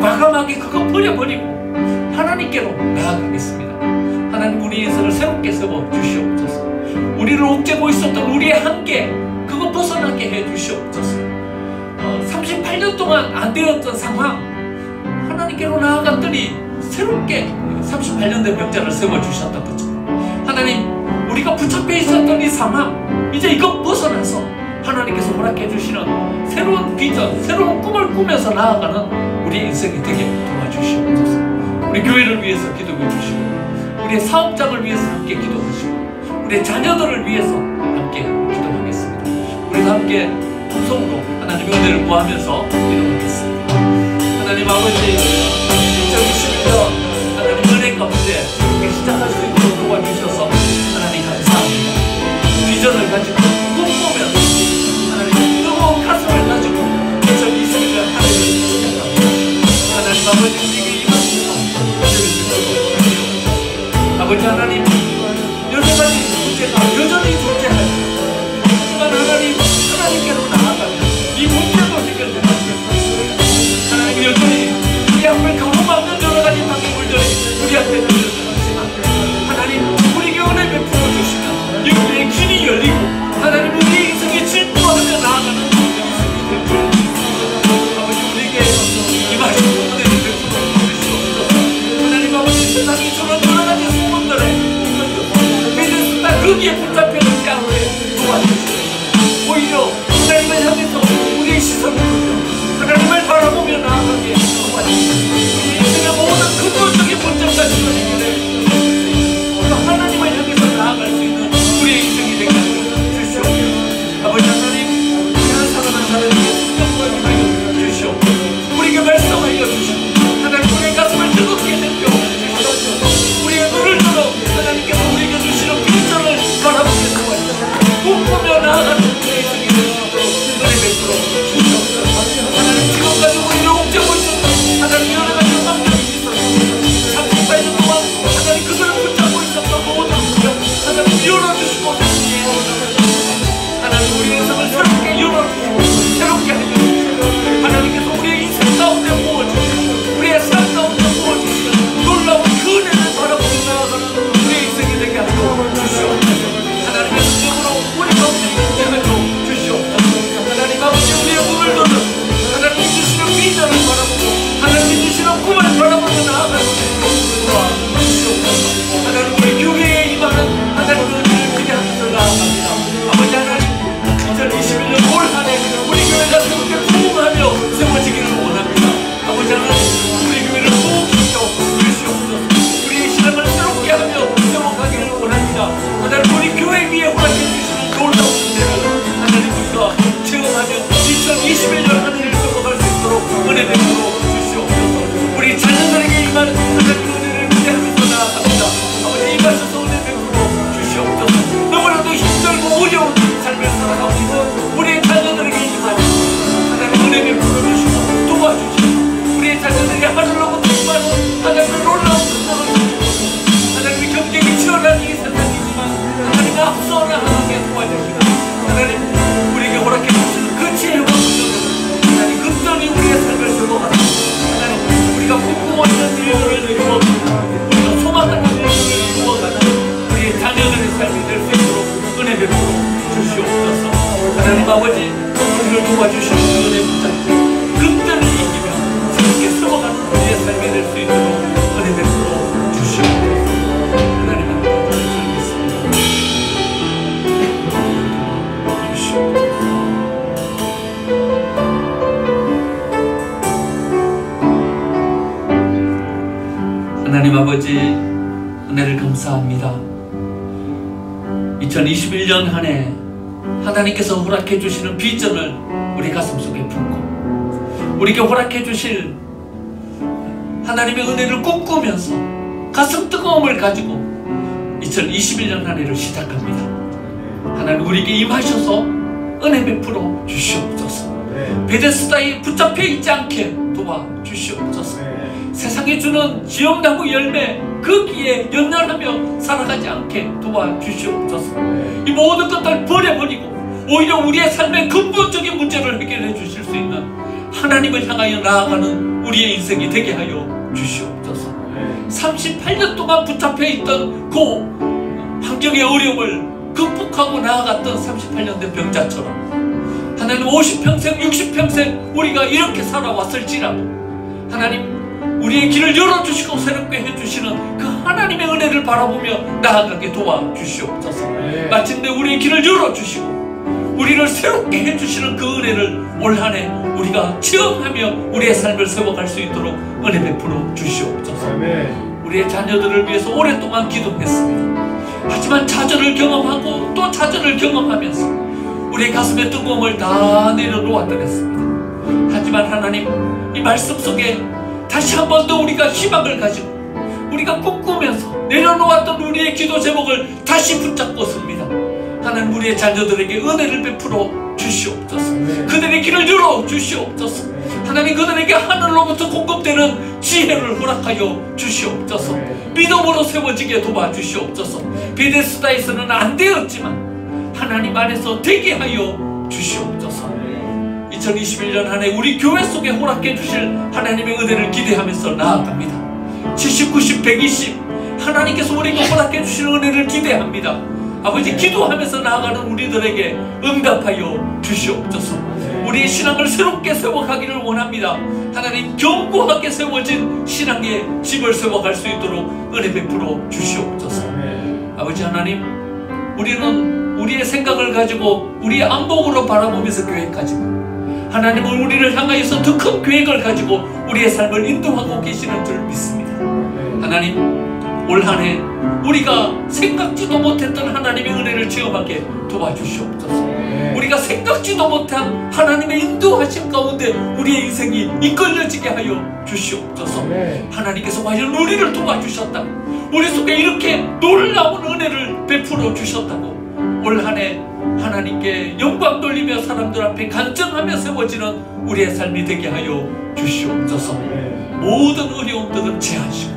과감하게 그거 버려버리고 하나님께로 나아가겠습니다. 하나님 우리 인생을 새롭게 세워 주시옵소서. 우리를 옥죄고 있었던 우리의 한계 그거 벗어나게 해 주시옵소서. 38년 동안 안 되었던 상황 하나님께로 나아갔더니 새롭게 38년 된 명자를 세워주셨던 것처럼 하나님 우리가 붙잡혀 있었던 이 상황 이제 이거 벗어나서 하나님께서 허락해 주시는 새로운 비전 새로운 꿈을 꾸면서 나아가는 우리의 인생이 되게 도와주시옵소서. 우리 교회를 위해서 기도해 주시고 우리의 사업장을 위해서 함께 기도하시고 우리의 자녀들을 위해서 함께 기도하겠습니다. 우리도 함께 통성으로 하나님의 은혜를 구하면서 기도하겠습니다. 하나님 아버지 2021년 하나님 은혜 가운데 이렇게 시작할 수 있도록 도와주셔서 하나님 감사합니다. 비전을 가지고 꿈꾸면서 하나님 뜨거운 가슴을 가지고 2021년 한 해를 시작합니다. 하나님 아버지 우리에게 임하시고 아버지 하나님 여러 가지 문제가 여전히 존재하지만 하지만 하나님께로 나아가면 이 문제도 해결되는 것입니다. 하나님 여전히 우리 앞을 가로막는 여러 가지 방해물들이 우리한테 들어지만 하나님 우리에게 은혜 베풀어 주시면 여기에 길이 열리고 하나님 우리의 인생에 질투하며 나아가는 인생이 될 줄 믿습니다. 아버지 우리에게 임하시고 은혜를 베풀어 주시옵소서. 하나님 아버지 세상이 주는 여러 가지 소문들에 믿음수다 거기에 붙잡혀있지 않게 도와주시옵소서. 오히려 하나님을 향해서 우리의 시선을 돌려 하나님을 바라보며 나아가게 도와주시옵소서. 우리 인생의 모든 근본적인 문제가 주어지기를 하나님을 향해서 나아갈 수 있는 우리의 인생이 되게 주시옵소서. 아버지 하나님 우리가 사랑하는 하나님의 성령과 임하여 주시옵소서. 우리에게 말씀하여 주시고 하나님 우리의 가슴을 뜨겁게 느껴 주시옵소서. 우리의 눈을 들어 하나님께서 우리에게 주시는 비전을 바라보며 하나님 아버지 은혜를 감사합니다. 2021년 한 해 하나님께서 허락해 주시는 비전을 우리 가슴속에 품고 우리에게 허락해 주실 하나님의 은혜를 꿈꾸면서 가슴 뜨거움을 가지고 2021년 한 해를 시작합니다. 하나님 우리에게 임하셔서 은혜 베풀어 주시옵소서. 베데스다에 붙잡혀 있지 않게 도와주시옵소서. 세상에 주는 지엄나무 열매 거기에 연연하며 살아가지 않게 도와주시옵소서. 이 모든 것들 버려버리고 오히려 우리의 삶의 근본적인 문제를 해결해 주실 수 있는 하나님을 향하여 나아가는 우리의 인생이 되게 하여 주시옵소서. 38년 동안 붙잡혀 있던 그 환경의 어려움을 극복하고 나아갔던 38년 된 병자처럼 하나님 50평생 60평생 우리가 이렇게 살아왔을지라도 하나님 우리의 길을 열어주시고 새롭게 해주시는 그 하나님의 은혜를 바라보며 나아가게 도와주시옵소서. 마침내 우리의 길을 열어주시고 우리를 새롭게 해주시는 그 은혜를 올 한 해 우리가 체험하며 우리의 삶을 세워갈 수 있도록 은혜 베풀어 주시옵소서. 우리의 자녀들을 위해서 오랫동안 기도했습니다. 하지만 좌절을 경험하고 또 좌절을 경험하면서 우리의 가슴에 뜨거움을 다 내려놓았더랬습니다. 하지만 하나님 이 말씀 속에 다시 한 번 더 우리가 희망을 가지고 우리가 꿈꾸면서 내려놓았던 우리의 기도 제목을 다시 붙잡고 섭니다. 하나님 우리의 자녀들에게 은혜를 베풀어 주시옵소서. 그들의 길을 열어 주시옵소서. 하나님 그들에게 하늘로부터 공급되는 지혜를 허락하여 주시옵소서. 믿음으로 세워지게 도와주시옵소서. 베데스다에서는 안 되었지만 하나님 안에서 되게 하여 주시옵소서. 2021년 한 해 우리 교회 속에 허락해 주실 하나님의 은혜를 기대하면서 나아갑니다. 70, 90, 120 하나님께서 우리에게 허락해 주실 은혜를 기대합니다. 아버지 기도하면서 나아가는 우리들에게 응답하여 주시옵소서. 우리의 신앙을 새롭게 세워가기를 원합니다. 하나님 견고하게 세워진 신앙의 집을 세워갈 수 있도록 은혜 베풀어 주시옵소서. 아버지 하나님 우리는 우리의 생각을 가지고 우리의 안목으로 바라보면서 계획하지만 하나님은 우리를 향하여서 더 큰 계획을 가지고 우리의 삶을 인도하고 계시는 줄 믿습니다. 하나님 올 한 해 우리가 생각지도 못했던 하나님의 은혜를 체험하게 도와주시옵소서. 우리가 생각지도 못한 하나님의 인도하심 가운데 우리의 인생이 이끌려지게 하여 주시옵소서. 하나님께서 과연 우리를 도와주셨다, 우리 속에 이렇게 놀라운 은혜를 베풀어 주셨다고 올 한 해 하나님께 영광 돌리며 사람들 앞에 간증하며 세워지는 우리의 삶이 되게 하여 주시옵소서. 모든 어려움들은 제하시고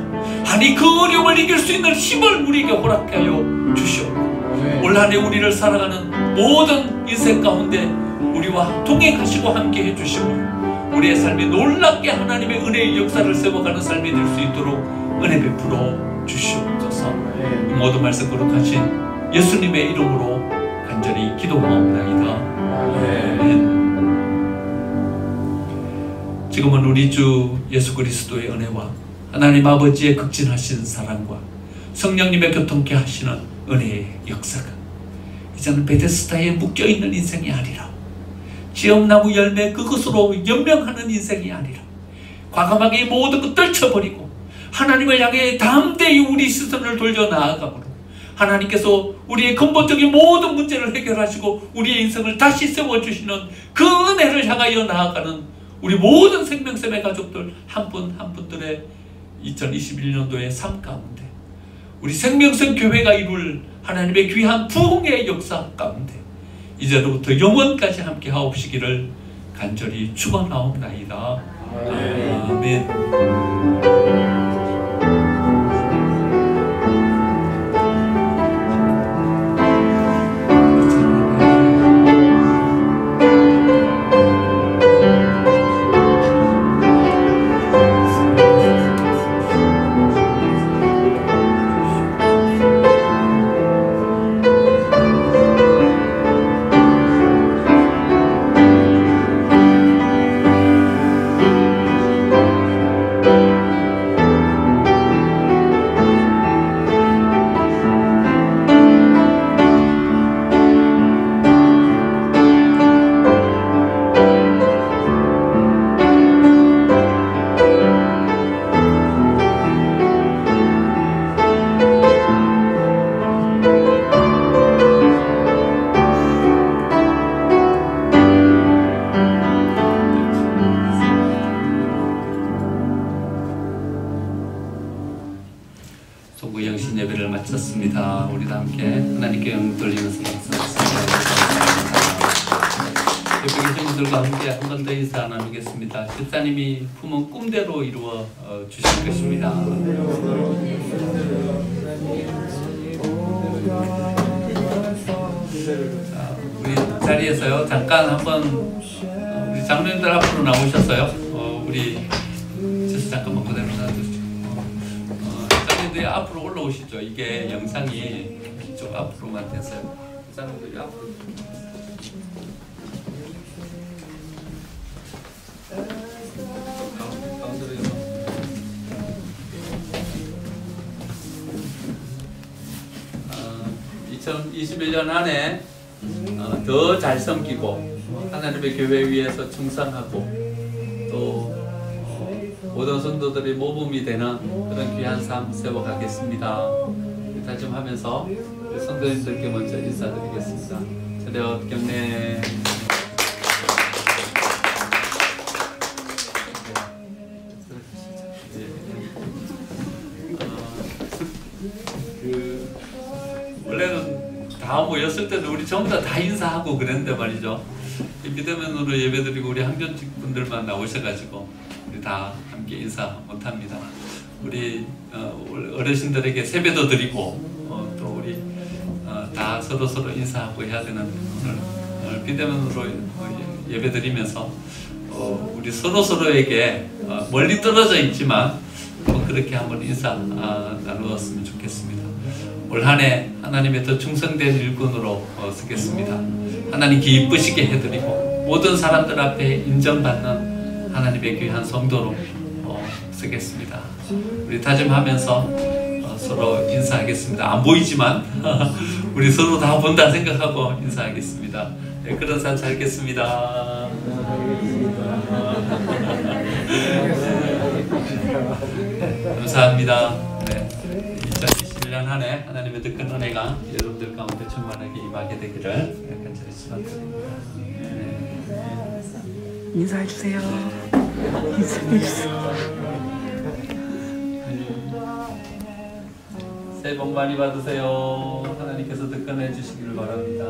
아니 그 어려움을 이길 수 있는 힘을 우리에게 허락하여 주시옵소서. 올 한 해 우리를 살아가는 모든 인생 가운데 우리와 동행하시고 함께 해주시고 우리의 삶이 놀랍게 하나님의 은혜의 역사를 세워가는 삶이 될 수 있도록 은혜 베풀어 주시옵소서. 모든 말씀 거룩하신 예수님의 이름으로 간절히 기도하옵나이다. 아멘. 지금은 우리 주 예수 그리스도의 은혜와 하나님 아버지의 극진하신 사랑과 성령님의 교통케 하시는 은혜의 역사가 이제는 베데스다에 묶여있는 인생이 아니라 지엄나무 열매 그것으로 연명하는 인생이 아니라 과감하게 모든 것 떨쳐버리고 하나님을 향해 담대히 우리 시선을 돌려 나아가므로 하나님께서 우리의 근본적인 모든 문제를 해결하시고 우리의 인생을 다시 세워주시는 그 은혜를 향하여 나아가는 우리 모든 생명샘의 가족들 한 분 한 분들의 2021년도의 삶 가운데 우리 생명샘 교회가 이룰 하나님의 귀한 부흥의 역사 가운데 이제로부터 영원까지 함께 하옵시기를 간절히 축원하옵나이다. 아멘. 그리고 영신 예배를 마쳤습니다. 우리도 함께 하나님께 영광 돌리면서 감사합니다. 옆에 계신 분들과 함께 한 번 더 인사 나누겠습니다. 집사님이 품은 꿈대로 이루어 주실 것입니다. 자, 우리 자리에서요 잠깐 한번 우리 장로님들 앞으로 나오셨어요. 우리 just 잠깐만 그대로 놔두시죠. 장로님들이 앞으로 올라오시죠. 이게 영상이 이쪽 앞으로만 됐어요. 장로님들이 앞으로. 가운데로 2021년 한 해 더 잘 섬기고 하나님의 교회 위에서 충성하고 또 모든 성도들이 모범이 되는 그런 귀한 삶 세워가겠습니다. 다짐하면서 성도님들께 먼저 인사드리겠습니다. 차렷 경례. 원래는 다 모였을 때도 우리 전부 다 인사하고 그랬는데 말이죠. 비대면으로 예배드리고 우리 항전직 분들만 나오셔가지고 우리 다 함께 인사 못합니다. 우리 어르신들에게 세배도 드리고 또 우리 다 서로 인사하고 해야 되는 오늘 비대면으로 예배드리면서 우리 서로에게 멀리 떨어져 있지만 그렇게 한번 인사 나누었으면 좋겠습니다. 올 한 해 하나님의 더 충성된 일꾼으로 쓰겠습니다. 하나님 기쁘시게 해드리고 모든 사람들 앞에 인정받는 하나님의 귀한 성도로 쓰겠습니다. 우리 다짐하면서 서로 인사하겠습니다. 안 보이지만 우리 서로 다 본다 생각하고 인사하겠습니다. 네, 그런 삶 살겠습니다. 감사합니다. 네, 2021년 한 해 하나님의 더 큰 은혜가 여러분들 가운데 충만하게 임하게 되기를 간절히 소망드립니다. 인사해주세요. 인사해주세요. 새해 복 많이 받으세요. 하나님께서 더 건해 주시기를 바랍니다.